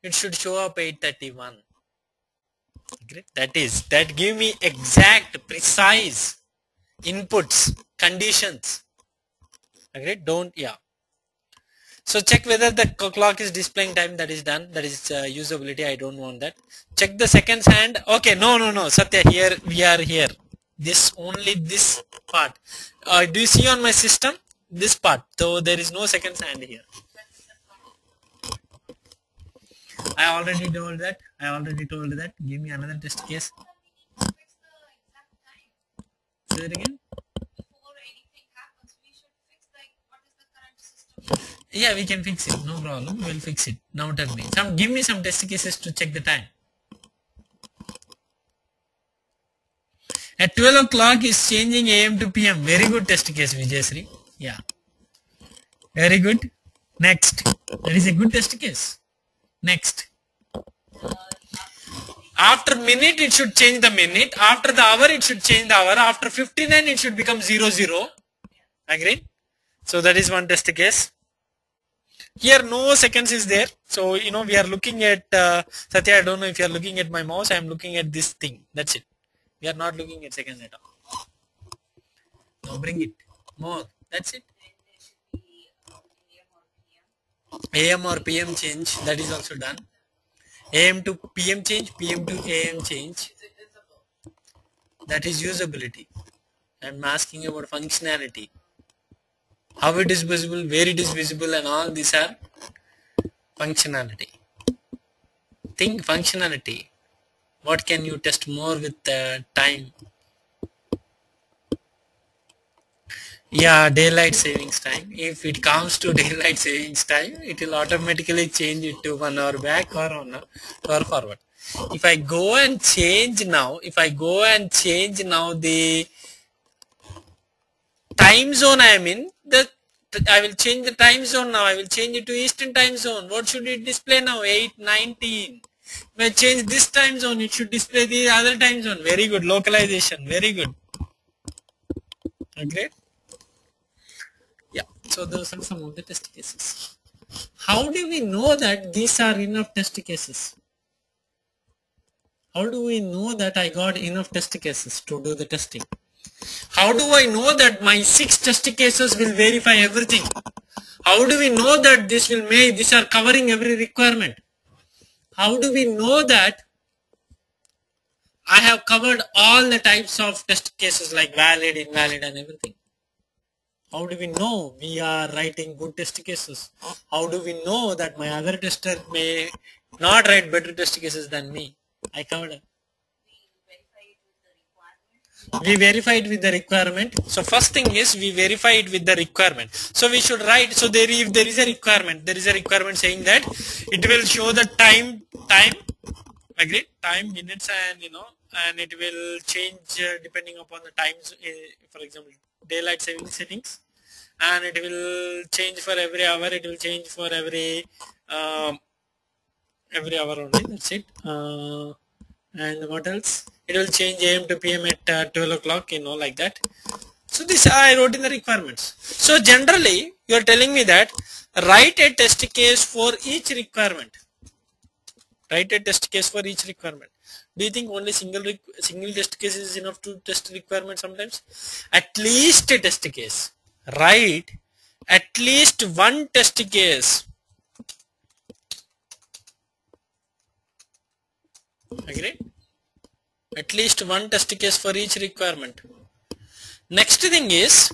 It should show up 8:31. Great. That give me exact, precise inputs, conditions. Agreed? Don't, yeah. So check whether the clock is displaying time. That is done. That is usability. I don't want that. Check the seconds hand. Okay, no. Satya, here we are here. Only this part. Do you see on my system? This part. So there is no seconds hand here. I already told that. Give me another test case.
Fix the exact time.
Say that again.
Before anything happens, we should fix what is the current system.
Yeah, we can fix it. No problem. We'll fix it. Now tell me. Give me some test cases to check the time. At 12 o'clock is changing AM to PM. Very good test case, Vijayasri. Yeah. Very good. Next. That is a good test case. Next. After minute, it should change the minute. After the hour, it should change the hour. After 59, it should become 00. Agreed? So that is one test case. Here no seconds is there. So we are looking at Satya, I don't know if you are looking at my mouse. I am looking at this thing. That's it. We are not looking at seconds at all. Now bring it more. That's it.
Then there should be AM or PM.
AM or PM change. That is also done. AM to PM change. PM to AM change.
Is it visible?
That is usability. I am asking about functionality. How it is visible, where it is visible, and all these are functionality. Think functionality. What can you test more with time? Yeah, daylight savings time. If it comes to daylight savings time, it will automatically change it to 1 hour back or 1 hour forward. If I go and change now, the time zone I am in, I will change the time zone now. I will change it to Eastern time zone. What should it display now? 8:19. If I change this time zone, it should display the other time zone. Very good. Localization. Very good. Okay. Yeah. So those are some of the test cases. How do we know that these are enough test cases? How do we know that I got enough test cases to do the testing? How do I know that my 6 test cases will verify everything? How do we know that these are covering every requirement? How do we know that I have covered all the types of test cases like valid, invalid and everything? How do we know we are writing good test cases? How do we know that my other tester may not write better test cases than me? I covered it. We verify it with the requirement. So first thing is we verify it with the requirement. So we should write, so if there is a requirement saying that it will show the time, agreed, time, minutes and and it will change depending upon the times, for example, daylight saving settings, and it will change for every hour, it will change for um, every hour only, that's it. And what else? It will change AM to PM at 12 o'clock, like that. So this I wrote in the requirements. So generally, you are telling me that write a test case for each requirement. Write a test case for each requirement. Do you think only single test case is enough to test requirement sometimes? At least a test case. Write at least one test case. Agree? At least one test case for each requirement. Next thing is,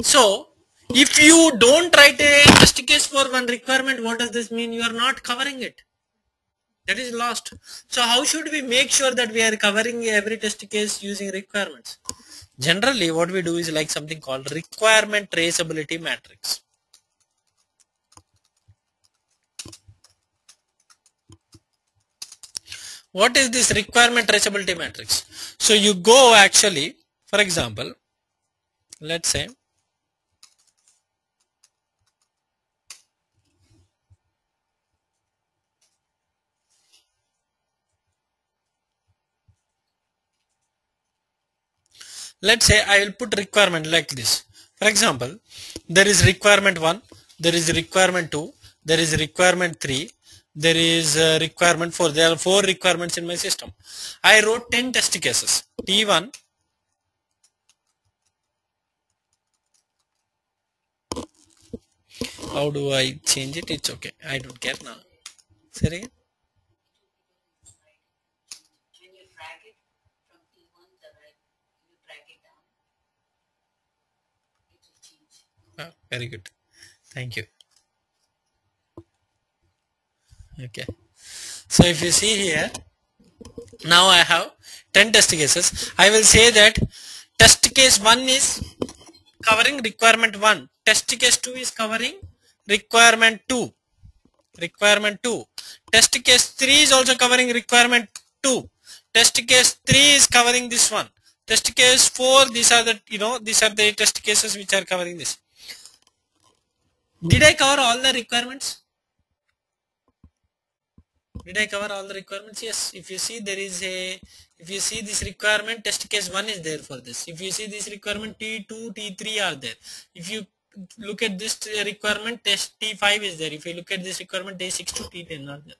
so if you don't write a test case for one requirement, what does this mean? You are not covering it. That is lost. So how should we make sure that we are covering every test case using requirements? Generally, what we do is like something called requirement traceability matrix. What is this requirement traceability matrix? So you go actually, for example, let's say I will put requirement like this. For example, there is requirement 1, there is requirement 2, there is requirement 3, there is requirement 4. There are 4 requirements in my system. I wrote 10 test cases. T1, how do I change it? It's okay. I don't care now. Say again.
When you drag it from T1, you drag it down, it will change.
Oh, very good. Thank you. Okay. So if you see here, now I have 10 test cases. I will say that test case 1 is covering requirement 1. Test case 2 is covering requirement 2. Test case 3 is also covering requirement 2. Test case 3 is covering this one. Test case 4, these are the test cases which are covering this. Did I cover all the requirements? Did I cover all the requirements? Yes. If you see this requirement, test case 1 is there for this. If you see this requirement, T2, T3 are there. If you look at this requirement, test T5 is there. If you look at this requirement, T6 to T10 are there.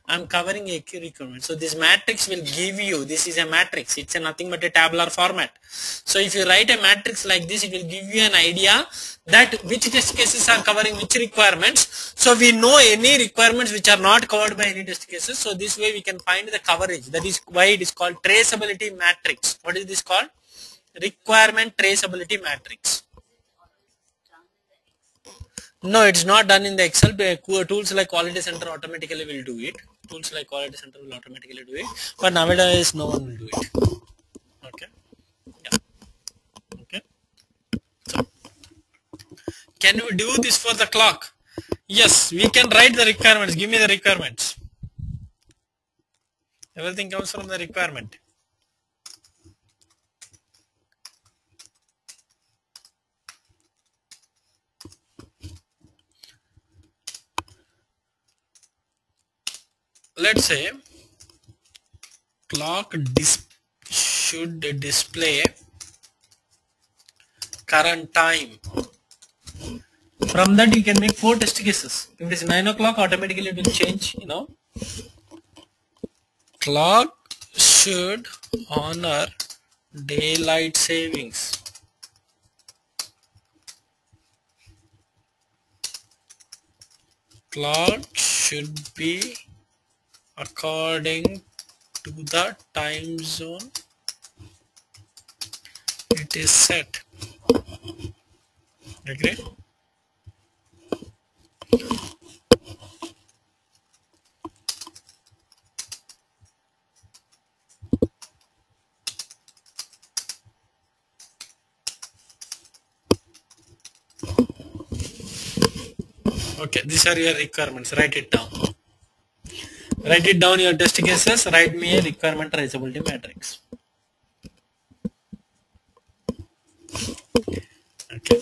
I'm covering a key requirement. So this matrix will give you, this is a matrix. It's nothing but a tabular format. So if you write a matrix like this, it will give you an idea that which test cases are covering which requirements. So we know any requirements which are not covered by any test cases. So this way we can find the coverage. That is why it is called traceability matrix. What is this called? Requirement traceability matrix. No, it's not done in the Excel. Tools like Quality Center automatically will do it. Tools like Quality Center will automatically do it. But nowadays, no one will do it. Okay. Yeah. Okay. So, can we do this for the clock? Yes, we can write the requirements. Give me the requirements. Everything comes from the requirement. Let's say clock should display current time. From that you can make 4 test cases. If it is 9 o'clock, automatically it will change, Clock should honor daylight savings. Clock should be according to the time zone it is set. Agree? Okay, these are your requirements. Write it down. Write it down your test cases. Write me a requirement traceability matrix. Okay.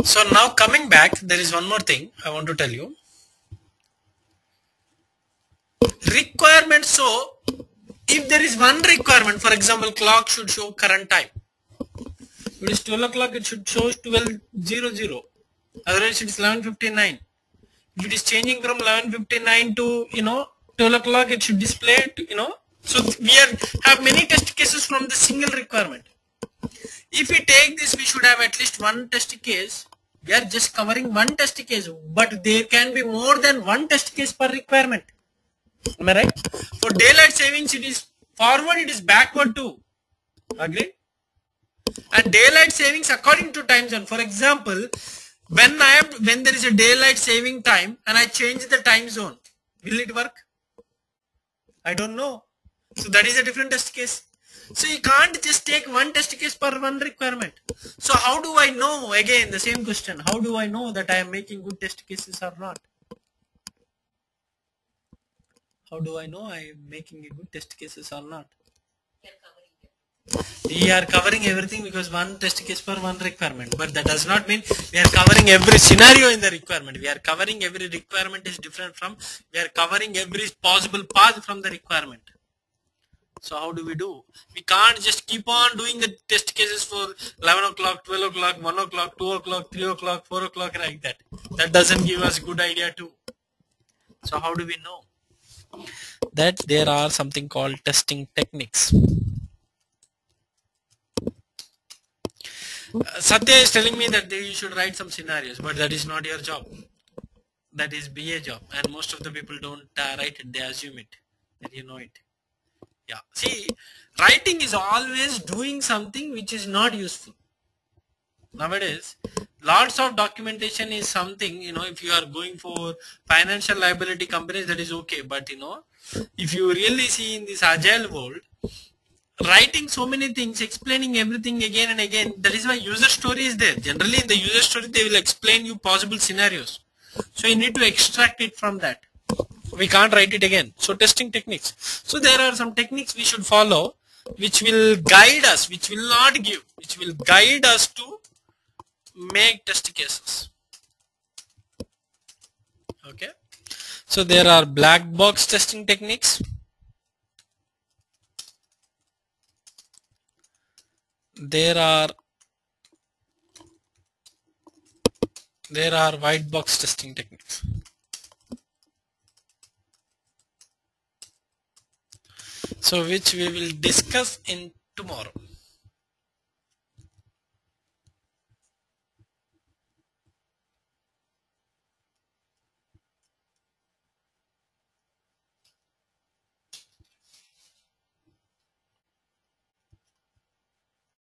So now coming back, there is one more thing I want to tell you. Requirement. So if there is one requirement, for example, clock should show current time. If it is 12 o'clock, it should show 12:00. Otherwise, it is 11:59. If it is changing from 11:59 to 12 o'clock, it should display So we have many test cases from the single requirement. If we take this, we should have at least one test case. We are just covering one test case, but there can be more than one test case per requirement. Am I right? For daylight savings, it is forward, it is backward too. Agree? And daylight savings according to time zone. For example, when there is a daylight saving time and I change the time zone, will it work? I don't know. So that is a different test case. So you can't just take one test case per one requirement. So how do I know? Again, the same question. How do I know that I am making good test cases or not? How do I know I am making a good test cases or not? We are covering everything because one test case per one requirement. But that does not mean we are covering every scenario in the requirement. We are covering every requirement is different from, we are covering every possible path from the requirement. So how do we do? We can't just keep on doing the test cases for 11 o'clock, 12 o'clock, 1 o'clock, 2 o'clock, 3 o'clock, 4 o'clock like that. That doesn't give us good idea too. So how do we know? That there are something called testing techniques. Satya is telling me that you should write some scenarios, but that is not your job. That is BA job, and most of the people don't write it. They assume it, that you know it. Yeah. See, writing is always doing something which is not useful. Nowadays, lots of documentation is something, if you are going for financial liability companies, that is okay. But, if you really see in this agile world, writing so many things, explaining everything again and again, that is why user story is there. Generally, in the user story, they will explain you possible scenarios. So you need to extract it from that. We can't write it again. So testing techniques. So there are some techniques we should follow, which will guide us, which will not give, which will guide us to make test cases. Okay. So there are black box testing techniques. There are white box testing techniques. So which we will discuss in tomorrow.